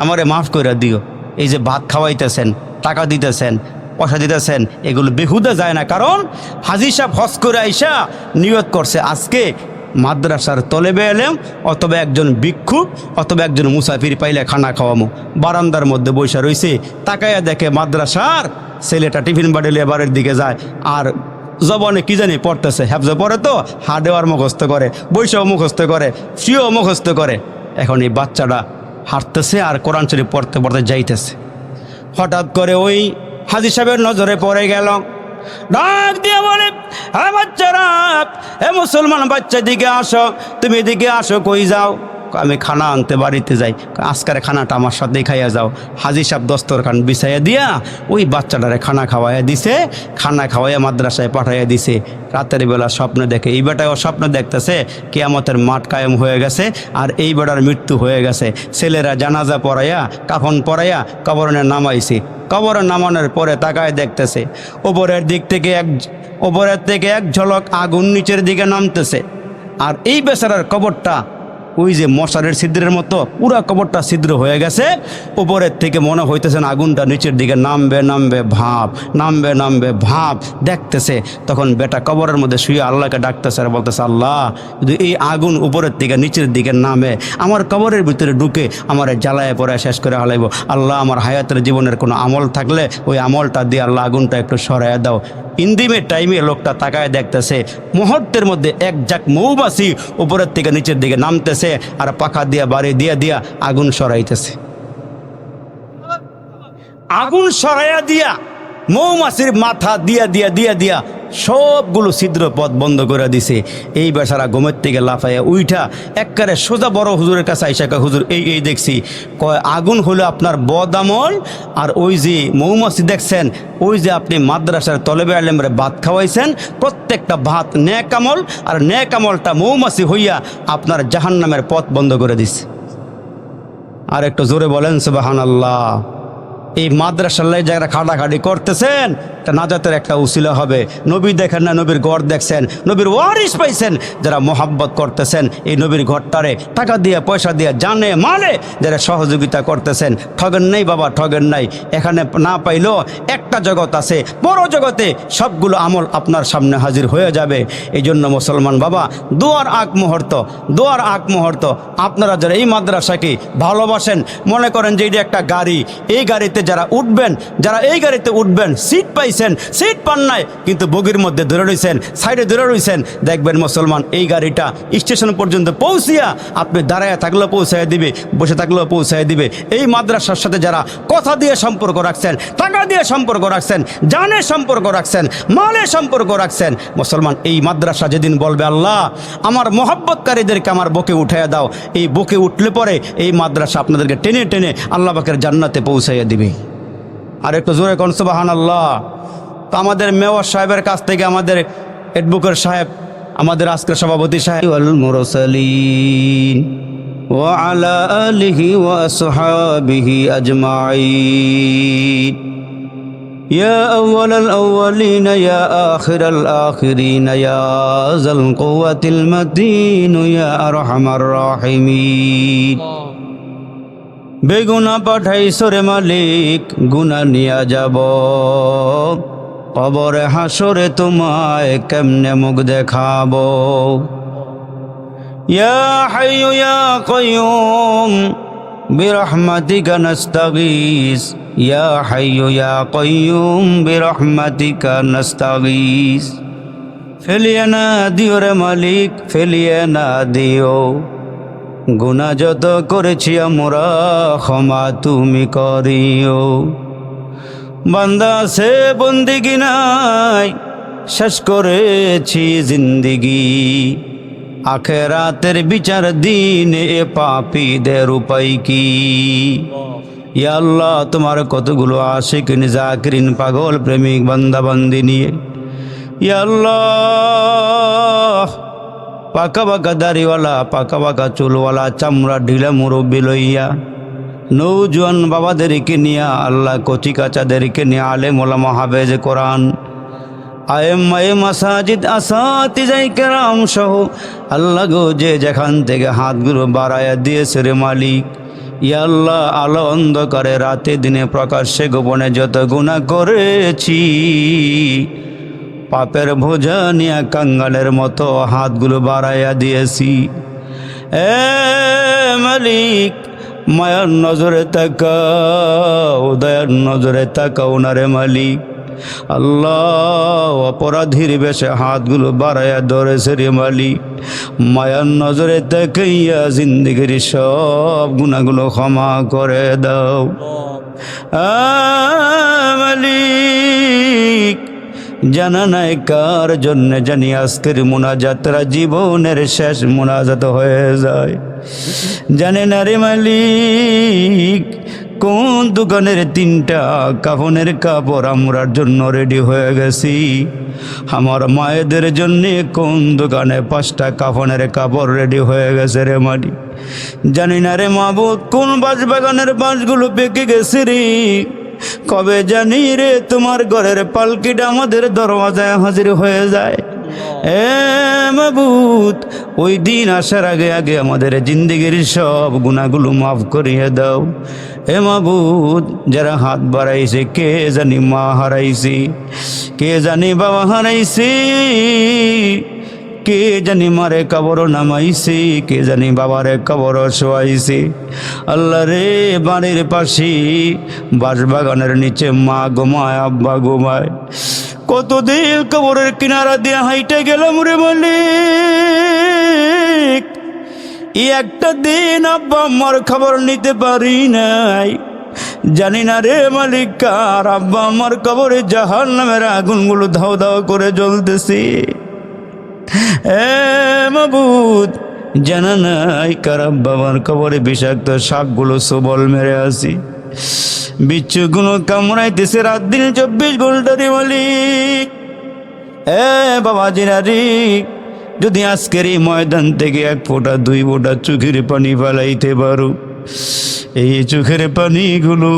আমারে মাফ করে দিও। এই যে ভাত খাওয়াইতেছেন, টাকা দিতেছেন, পয়সা দিতেছেন, এগুলো বেহুদা যায় না। কারণ হাজী সাহেব হজ করে আইসা নিয়ত করছে আজকে মাদ্রাসার তলেবে এলেম অথবা একজন ভিক্ষুক অথবা একজন মুসাফির পাইলে খানা খাওয়ামো। বারান্দার মধ্যে বৈশা রয়েছে, তাকাইয়া দেখে মাদ্রাসার ছেলেটা টিফিন বাড়িলে বাড়ির দিকে যায়, আর জবানে কি জানি পড়তেছে, হ্যাফজে পড়ে তো হাডেওয়ার মুখস্থ করে, বৈশাও মুখস্থ করে, ফিও মুখস্থ করে। এখন এই বাচ্চাটা হাঁটতেছে আর কোরআন শরীফ পড়তে পড়তে যাইতেছে। হঠাৎ করে ওই হাজী সাহেবের নজরে পড়ে গেল, ডাক দিয়ে বলে, হ্যাঁ বাচ্চারা, হে মুসলমান বাচ্চা দিকে আসো, তুমি এদিকে আসো। কই যাও? আমি খানা আনতে বাড়িতে যাই। আজকের খানাটা আমার সাথে খাইয়া যাও। হাজী সাহেব দস্তরখান বিছাইয়া দিয়া ওই বাচ্চাটারে খানা খাওয়াইয়া দিছে, খানা খাওয়াইয়া মাদ্রাসায় পাঠাইয়া দিছে। রাতের বেলা স্বপ্ন দেখে, এই বেটাও স্বপ্ন দেখতেছে কিয়ামতের মাঠ কায়েম হয়ে গেছে আর এই বেটার মৃত্যু হয়ে গেছে। ছেলেরা জানাজা পড়াইয়া কাফন পরাইয়া কবরে নামাইছে। কবরে নামানোর পরে তাকায় দেখতেছে ওপরের থেকে এক ঝলক আগুন নিচের দিকে নামতেছে। আর এই বেচারার কবরটা ওই যে মশারের ছিদ্রের মতো পুরা কবরটা ছিদ্র হয়ে গেছে। উপরের থেকে মনে হইতেছে আগুনটা নিচের দিকে নামবে নামবে ভাব, নামবে নামবে ভাব দেখতেছে। তখন বেটা কবরের মধ্যে শুয়ে আল্লাহকে ডাকতেছে আর বলতেছে, আল্লাহ যদি এই আগুন উপরের থেকে নিচের দিকে নামে, আমার কবরের ভিতরে ঢুকে আমার জ্বালায় পড়ে শেষ করে হালাইব। আল্লাহ আমার হায়াতের জীবনের কোনো আমল থাকলে ওই আমলটা দিয়ে আল্লাহ আগুনটা একটু সরাইয়া দাও। ইন্দিমের টাইমে লোকটা তাকায় দেখতেছে, মুহূর্তের মধ্যে এক ঝাঁক মৌমাছি উপরের থেকে নিচের দিকে নামতেছে আর পাখা দিয়া বাড়ি দিয়া আগুন সরাইতেছে। আগুন সরাইয়া দিয়া মৌমাছির মাথা দিয়া সবগুলো ছিদ্র পথ বন্ধ করে দিছে। এই বেচারা ঘুমের থেকে লাফাইয়া উইঠা একবারে সোজা বড় হুজুরের কাছে আইসা কয়, হুজুর এই দেখছি। কয় আগুন হলো আপনার বদ আমল, আর ওই যে মৌমাছি দেখছেন, ওই যে আপনি মাদ্রাসার তলেবে আলেমরে ভাত খাওয়াইছেন, প্রত্যেকটা ভাত নেক আমল, আর নেক আমলটা মৌমাছি হইয়া আপনার জাহান্নামের পথ বন্ধ করে দিছে। আর একটু জোরে বলেন সুবহানাল্লাহ। এই মাদ্রাসার যারা খাটাখাটি করতেছেন, তা নাজাতের একটা উসিলা হবে। নবী দেখেন না, নবীর ঘর দেখছেন, নবীর ওয়ারিস পাইছেন। যারা মোহাব্বত করতেছেন এই নবীর ঘরটারে টাকা দিয়ে পয়সা দিয়ে জানে মানে যারা সহযোগিতা করতেছেন, ঠগেন নাই বাবা, ঠগেন নাই। এখানে না পাইলেও একটা জগৎ আছে, বড় জগতে সবগুলো আমল আপনার সামনে হাজির হয়ে যাবে। এই জন্য মুসলমান বাবা, দোয়ার আগ মুহূর্ত আপনারা যারা এই মাদ্রাসাকে ভালোবাসেন, মনে করেন যে এটা একটা গাড়ি, এই গাড়িতে যারা এই গাড়িতে উঠবেন, সিট পাইছেন, সিট পান নাই কিন্তু বগির মধ্যে ধরে রয়েছেন, সাইডে ধরে রয়েছেন, দেখবেন মুসলমান এই গাড়িটা স্টেশন পর্যন্ত পৌঁছিয়া আপনি দাঁড়ায় থাকলেও পৌঁছায় দিবে, বসে থাকলেও পৌঁছায় দিবে। এই মাদ্রাসার সাথে যারা কথা দিয়ে সম্পর্ক রাখছেন, টাকা দিয়ে সম্পর্ক রাখছেন, জানে সম্পর্ক রাখছেন, মালে সম্পর্ক রাখছেন, মুসলমান এই মাদ্রাসা যেদিন বলবে আল্লাহ আমার মোহাব্বতকারীদেরকে আমার বুকে উঠাইয়া দাও, এই বুকে উঠলে পরে এই মাদ্রাসা আপনাদেরকে টেনে টেনে আল্লাহ পাকের জান্নাতে পৌঁছাইয়া দিবে। আর একটু জোরে কোন সুবহানাল্লাহ। তো আমাদের মেয়র সাহেবের কাছ থেকে আমাদের অ্যাডভোকেট সাহেব, আমাদের আজকের সভাপতি সাহেব, ওয়াল মুরসালিন ওয়া আলা আলিহি ওয়া আসহাবিহি আজমাইন, ইয়া আউয়ালাল আউয়ালিন ইয়া আখিরাল আখিরিন ইয়া যাল কুওয়াতিল মাতিন ইয়া আরহামার রাহিমিন। বেগুনা পাঠাইছো রে মালিক, গুনা নিয়া যাব, কবরে হাসরে তোমায় কেমনে মুখ দেখাবো। ইয়া হাইয়ু ইয়া কাইয়ুম বিরহমাতিকা নাস্তাগীস, ইয়া হাইয়ু ইয়া কাইয়ুম বিরহমাতিকা নাস্তাগীস। ফেলিয়ে না দিও রে মালিক, ফেলিয়ে না দিও, গুনাহ যত করেছি আমরা ক্ষমা তুমি করিও। বান্দা সে বন্দিগি নাই, শেষ করেছি জিন্দিগি, আখেরাতের বিচার দিনে এ পাপীদের উপায় কি? ইয়া আল্লাহ, তোমার কতগুলো আশিকিন জাকিরিন পাগল প্রেমিক বান্দা বান্দি নিয়ে ইয়া আল্লাহ, পাকা পাকা দাড়িওয়ালা, পাকা পাকা চুলওয়ালা, চামড়া ঢিলা মুরব্বি লইয়া, নৌজওয়ান বাবাদেরকে নিয়ে, আল্লাহ কচি কাচাদেরকে নিয়ে, আলেম ওলামা হাফেজ কোরআন, আয়েম্মায়ে মাসাজিদ আসাতিজায়ে কেরাম সহ আল্লাহ গো, যে যেখান থেকে হাতগুলো বাড়ায়া দিয়েছে রে মালিক, ইয়া আল্লাহ, আলো অন্ধকারে রাতে দিনে প্রকাশ্যে গোপনে যত গুনাহ করেছি, পাপের বোঝা নিয়ে কাঙ্গালের মতো হাতগুলো বাড়াইয়া দিয়েছি। এ মালিক, মায়ার নজরে তাকাও, দয়ার নজরে তাকাও না রে মালিক। আল্লাহ, অপরাধীর বেশে হাতগুলো বাড়াইয়া ধরেছে রে মালিক, মায়ার নজরে তাকাইয়া জিন্দেগির সব গুনাহগুলো ক্ষমা করে দাও। মালিক, জানা নাই কার জন্য জানি আজকের মোনাজাতরা জীবনের শেষ মোনাজাত হয়ে যায়। জানে না রে মালিক, কোন দোকানের 3টা কাফনের কাপড় আমরার জন্য রেডি হয়ে গেছি, আমার মায়েদের জন্যে কোন দোকানে 5টা কাফনের কাপড় রেডি হয়ে গেছে রে মালিক। জানি না রে মাবুদ, কোন বাঁশবাগানের বাঁশগুলো পেকে গেছে রে, কবে জানি রে তোমার ঘরের পালকিটা আমাদের দরওয়াজায় হাজির হয়ে যায়। এ মাবুদ, ওই দিন আসার আগে আগে আমাদের জিন্দেগির সব গুনাহগুলো মাফ করিয়ে দাও। এ মাবুদ, যারা হাত বাড়াইছে, কে জানি মা হারাইছি, কে জানি বাবা হারাইছি, কে জানি মারে কবর নামাইছি, কে জানি বাবারে কবর শোয়াইছি। আল্লাহ রে, বাড়ির পাশে বাঁশবাগানের নিচে মা ঘুমায়, আব্বা ঘুমায়, কতদিন কবরের কিনারা দিয়ে হাইটে গেলাম রে মালিক, একটা দিন আব্বা আমার খবর নিতে পারি নাই। জানি না রে মালিক, কার আব্বা আমার কবরে জাহান্নামের আগুনগুলো ধাও ধাও করে জ্বলতেছে। এ মাবুদ, জানা নাই কার আব্বা আমার কবরে বিষাক্ত সাপগুলো সবল মেরে আসি, বিচ্ছুগুলো কামড়াইতেছে রাত দিন 24 ঘন্টা রে মালিক। এ বাবাজিরা রে, যদি আজকের এই ময়দান থেকে 1 ফোঁটা 2 ফোঁটা চোখের পানি ফেলাইতে পারো, এই চোখের পানিগুলো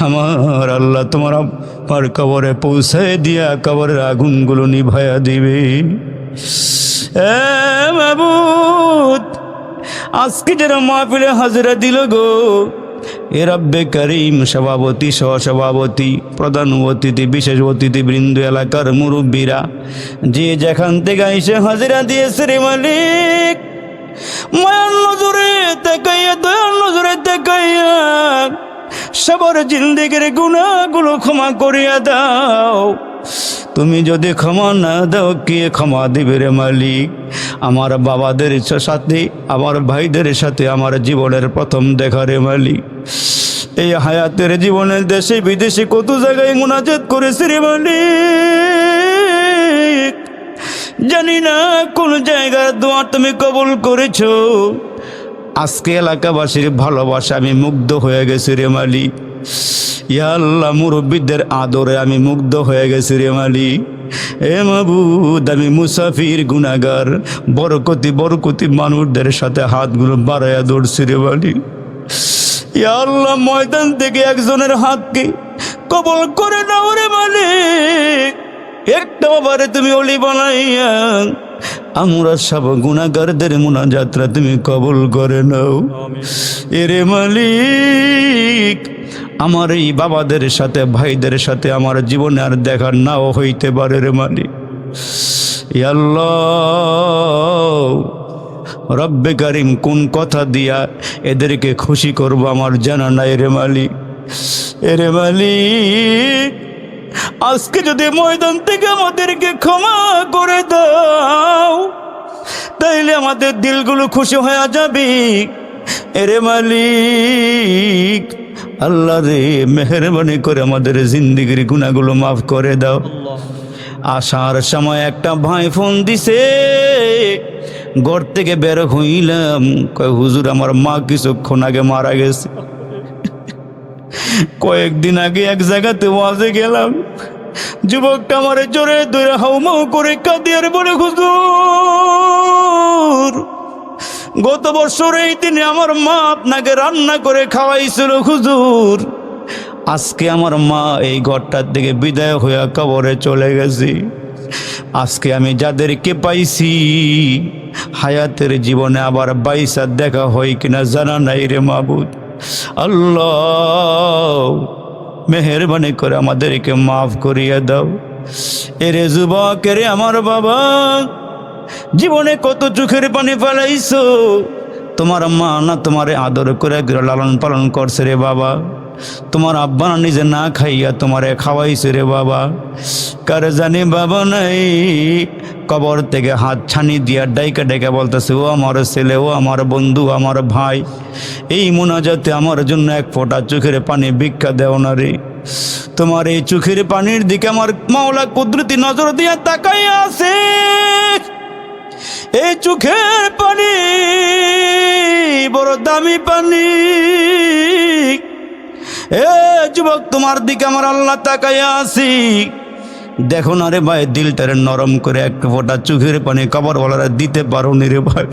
আমার আল্লাহ তোমার আমার কবরে পৌঁছায় দিয়া কবরের আগুনগুলো নিভাইয়া দিবে। এ মাবুদ, আজকে যারা মাহফিলে হাজিরা দিল গো, এ রব্বে করিম, সভাপতি, সহসভাপতি, প্রধান অতিথি, বিশেষ অতিথি বৃন্দ, এলাকার মুরব্বীরা, যে যেখান থেকে এসে হাজিরা দিয়েছে রে মালিক, মায়ার নজরে তাকাইয়া, দয়ার নজরে তাকাইয়া সবার জিন্দেগির গুনাহগুলো ক্ষমা করিয়া দাও। তুমি যদি ক্ষমা না দাও, কে ক্ষমা দিবে রে মালিক? আমার বাবাদের সাথে, আমার ভাইদের সাথে আমার জীবনের প্রথম দেখা রে মালিক। এই হায়াতের জীবনের দেশে বিদেশে কত জায়গায় মুনাজাত করেছে রে মালিক, জানি না কোন জায়গার দোয়া তুমি কবুল করেছো। আজকে এলাকাবাসীর ভালোবাসা আমি মুগ্ধ হয়ে গেছি রে মালিক। ইয়া আল্লাহ, মুরব্বীদের আদরে আমি মুগ্ধ হয়ে গেছি রে মালিক। এ মাবুদ, আমি মুসাফির গুনাহগার, বরকতি বরকতি মানুষদের সাথে হাতগুলো বাড়াইয়া ধরছি রে মালিক। ইয়া আল্লাহ, ময়দান থেকে একজনের হাতকে কবল করে নাও রে মালিক। একটা বাবারে তুমি অলি বানাইয়া আমরা সব গুনাহগারদের মুনাজাতরা তুমি কবুল করে নাও। এরে মালিক, আমার এই বাবাদের সাথে, ভাইদের সাথে আমার জীবনে আর দেখা নাও হইতে পারে রে মালিক। ইয়া আল্লাহ, রব্বে কারিম, কোন কথা দিয়া এদেরকে খুশি করব আমার জানা নাই রে মালিক। এরে মালিক, আজকে যদি ময়দান থেকে আমাদেরকে ক্ষমা করে দাও, তাইলে আমাদের দিলগুলো খুশি হয়ে যাবে। এরে মালিক, আল্লাহ রে, মেহেরবানি করে আমাদের জিন্দেগির গুনাহগুলো মাফ করে দাও। আসার সময় একটা ভাই ফোন দিছে, ঘর থেকে বের হইলাম, কয় হুজুর আমার মা কিছুক্ষণ আগে মারা গেছে। কয়েকদিন আগে এক জায়গাতে ওয়াজে গেলাম, যুবকটা আমারে জোরে ধরে হাউমাউ করে কাঁদিয়ে আর বলে, হুজুর গত বছর এই দিনে আমার মা আপনাকে রান্না করে খাওয়াইছিল হুজুর, আজকে আমার মা এই ঘরটার থেকে বিদায় হইয়া কবরে চলে গেছে। আজকে আমি যাদেরকে পাইছি হায়াতের জীবনে আবার বাইসা দেখা হয় কিনা জানা নাই রে মাবুদ। আল্লাহ মেহেরবানি করে আমাদেরকে মাফ করিয়া দাও। এরে যুবক, রে আমার বাবা, জীবনে কত চোখের পানি ফেলাইছো, তোমার মা না তোমারে আদর করে লালন পালন করছে রে বাবা, তোমার আব্বা না নিজে না খাইয়া তোমারে খাওয়াইছে রে বাবা। কার জানি বাবা নাই, কবর থেকে হাত ছানি দিয়া ডাইকা ডাইকা বলতেছে, ও আমার ছেলে, ও আমার বন্ধু, আমার ভাই, এই মোনাজাতে আমার জন্য এক ফোঁটা চোখের পানি ভিক্ষা দেও না রে। তোমার এই চোখের পানির দিকে আমার মাওলা কুদরতি নজর দিয়া তাকাইয়া আছে। এই চোখের পানি বড় দামি পানি। এ যুবক, তোমার দিকে আমার আল্লাহ তাকাইয়া আছি, দেখো না রে ভাই, দিলটারে নরম করে এক ফোঁটা চোখের পানি কবরওয়ালারা দিতে পারো নি রে ভাই।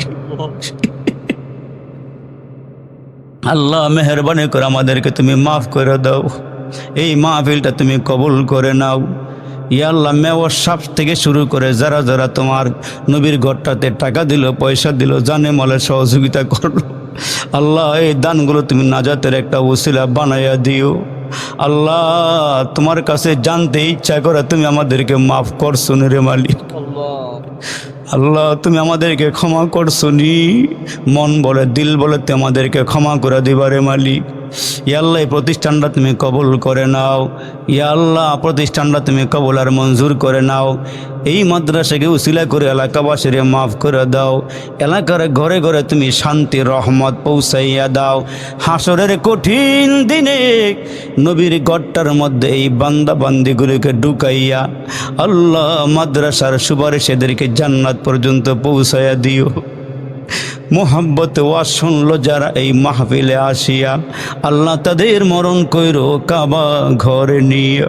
আল্লাহ মেহেরবানি করে আমাদেরকে তুমি মাফ করে দাও, এই মাহফিলটা তুমি কবুল করে নাও। ইয়া আল্লাহ, মেওয়ার সাপ থেকে শুরু করে যারা যারা তোমার নবীর ঘরটাতে টাকা দিল, পয়সা দিল, জানে মালে সহযোগিতা করলো, আল্লাহ এই দানগুলো তুমি নাজাতের একটা ওসিলা বানাইয়া দিও। আল্লাহ তোমার কাছে জানতে ইচ্ছা করে তুমি আমাদেরকে মাফ করছো রে মালিক। আল্লাহ তুমি আমাদেরকে ক্ষমা করছো নি, মন বলে দিল বলে তুমি আমাদেরকে ক্ষমা করে দিবারে মালিক। ইয়া আল্লাহ এই প্রতিষ্ঠানটা তুমি কবুল করে নাও। ইয়া আল্লাহ প্রতিষ্ঠানটা তুমি কবুল আর মঞ্জুর করে নাও। এই মাদ্রাসাকে উসিলা করে এলাকাবাসীর মাফ করে দাও। এলাকার ঘরে ঘরে তুমি শান্তির রহমত পৌঁছাইয়া দাও। হাসরের কঠিন দিনে নবীর ঘরটার মধ্যে এই বান্দা বান্দিগুলিকে ঢুকাইয়া আল্লাহ মাদ্রাসার সুপারিশেদেরকে জান্নাত পর্যন্ত পৌঁছাইয়া দিও। মোহাব্বত ওয়াজ শুনলো যারা এই মাহফিলে আসিয়া, আল্লাহ তাদের মরণ কইরো কাবা ঘরে নিয়ে,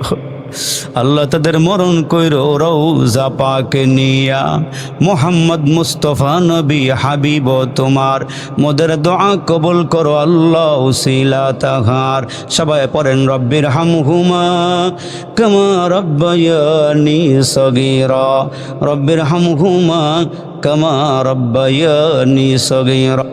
আল্লাহ তাদের মরণ কইরো রওজা পাকে নিয়া। মোহাম্মদ মুস্তফা নবী হাবিব তোমার মোদের দোয়া কবুল করো আল্লাহ উসিলা তাহার। সবাই পড়েন রব্বির হামহুমা কামা রব্বায়ানি সগীরা, রব্বির হামহুমা কামা রব্বায়ানি সগীরা।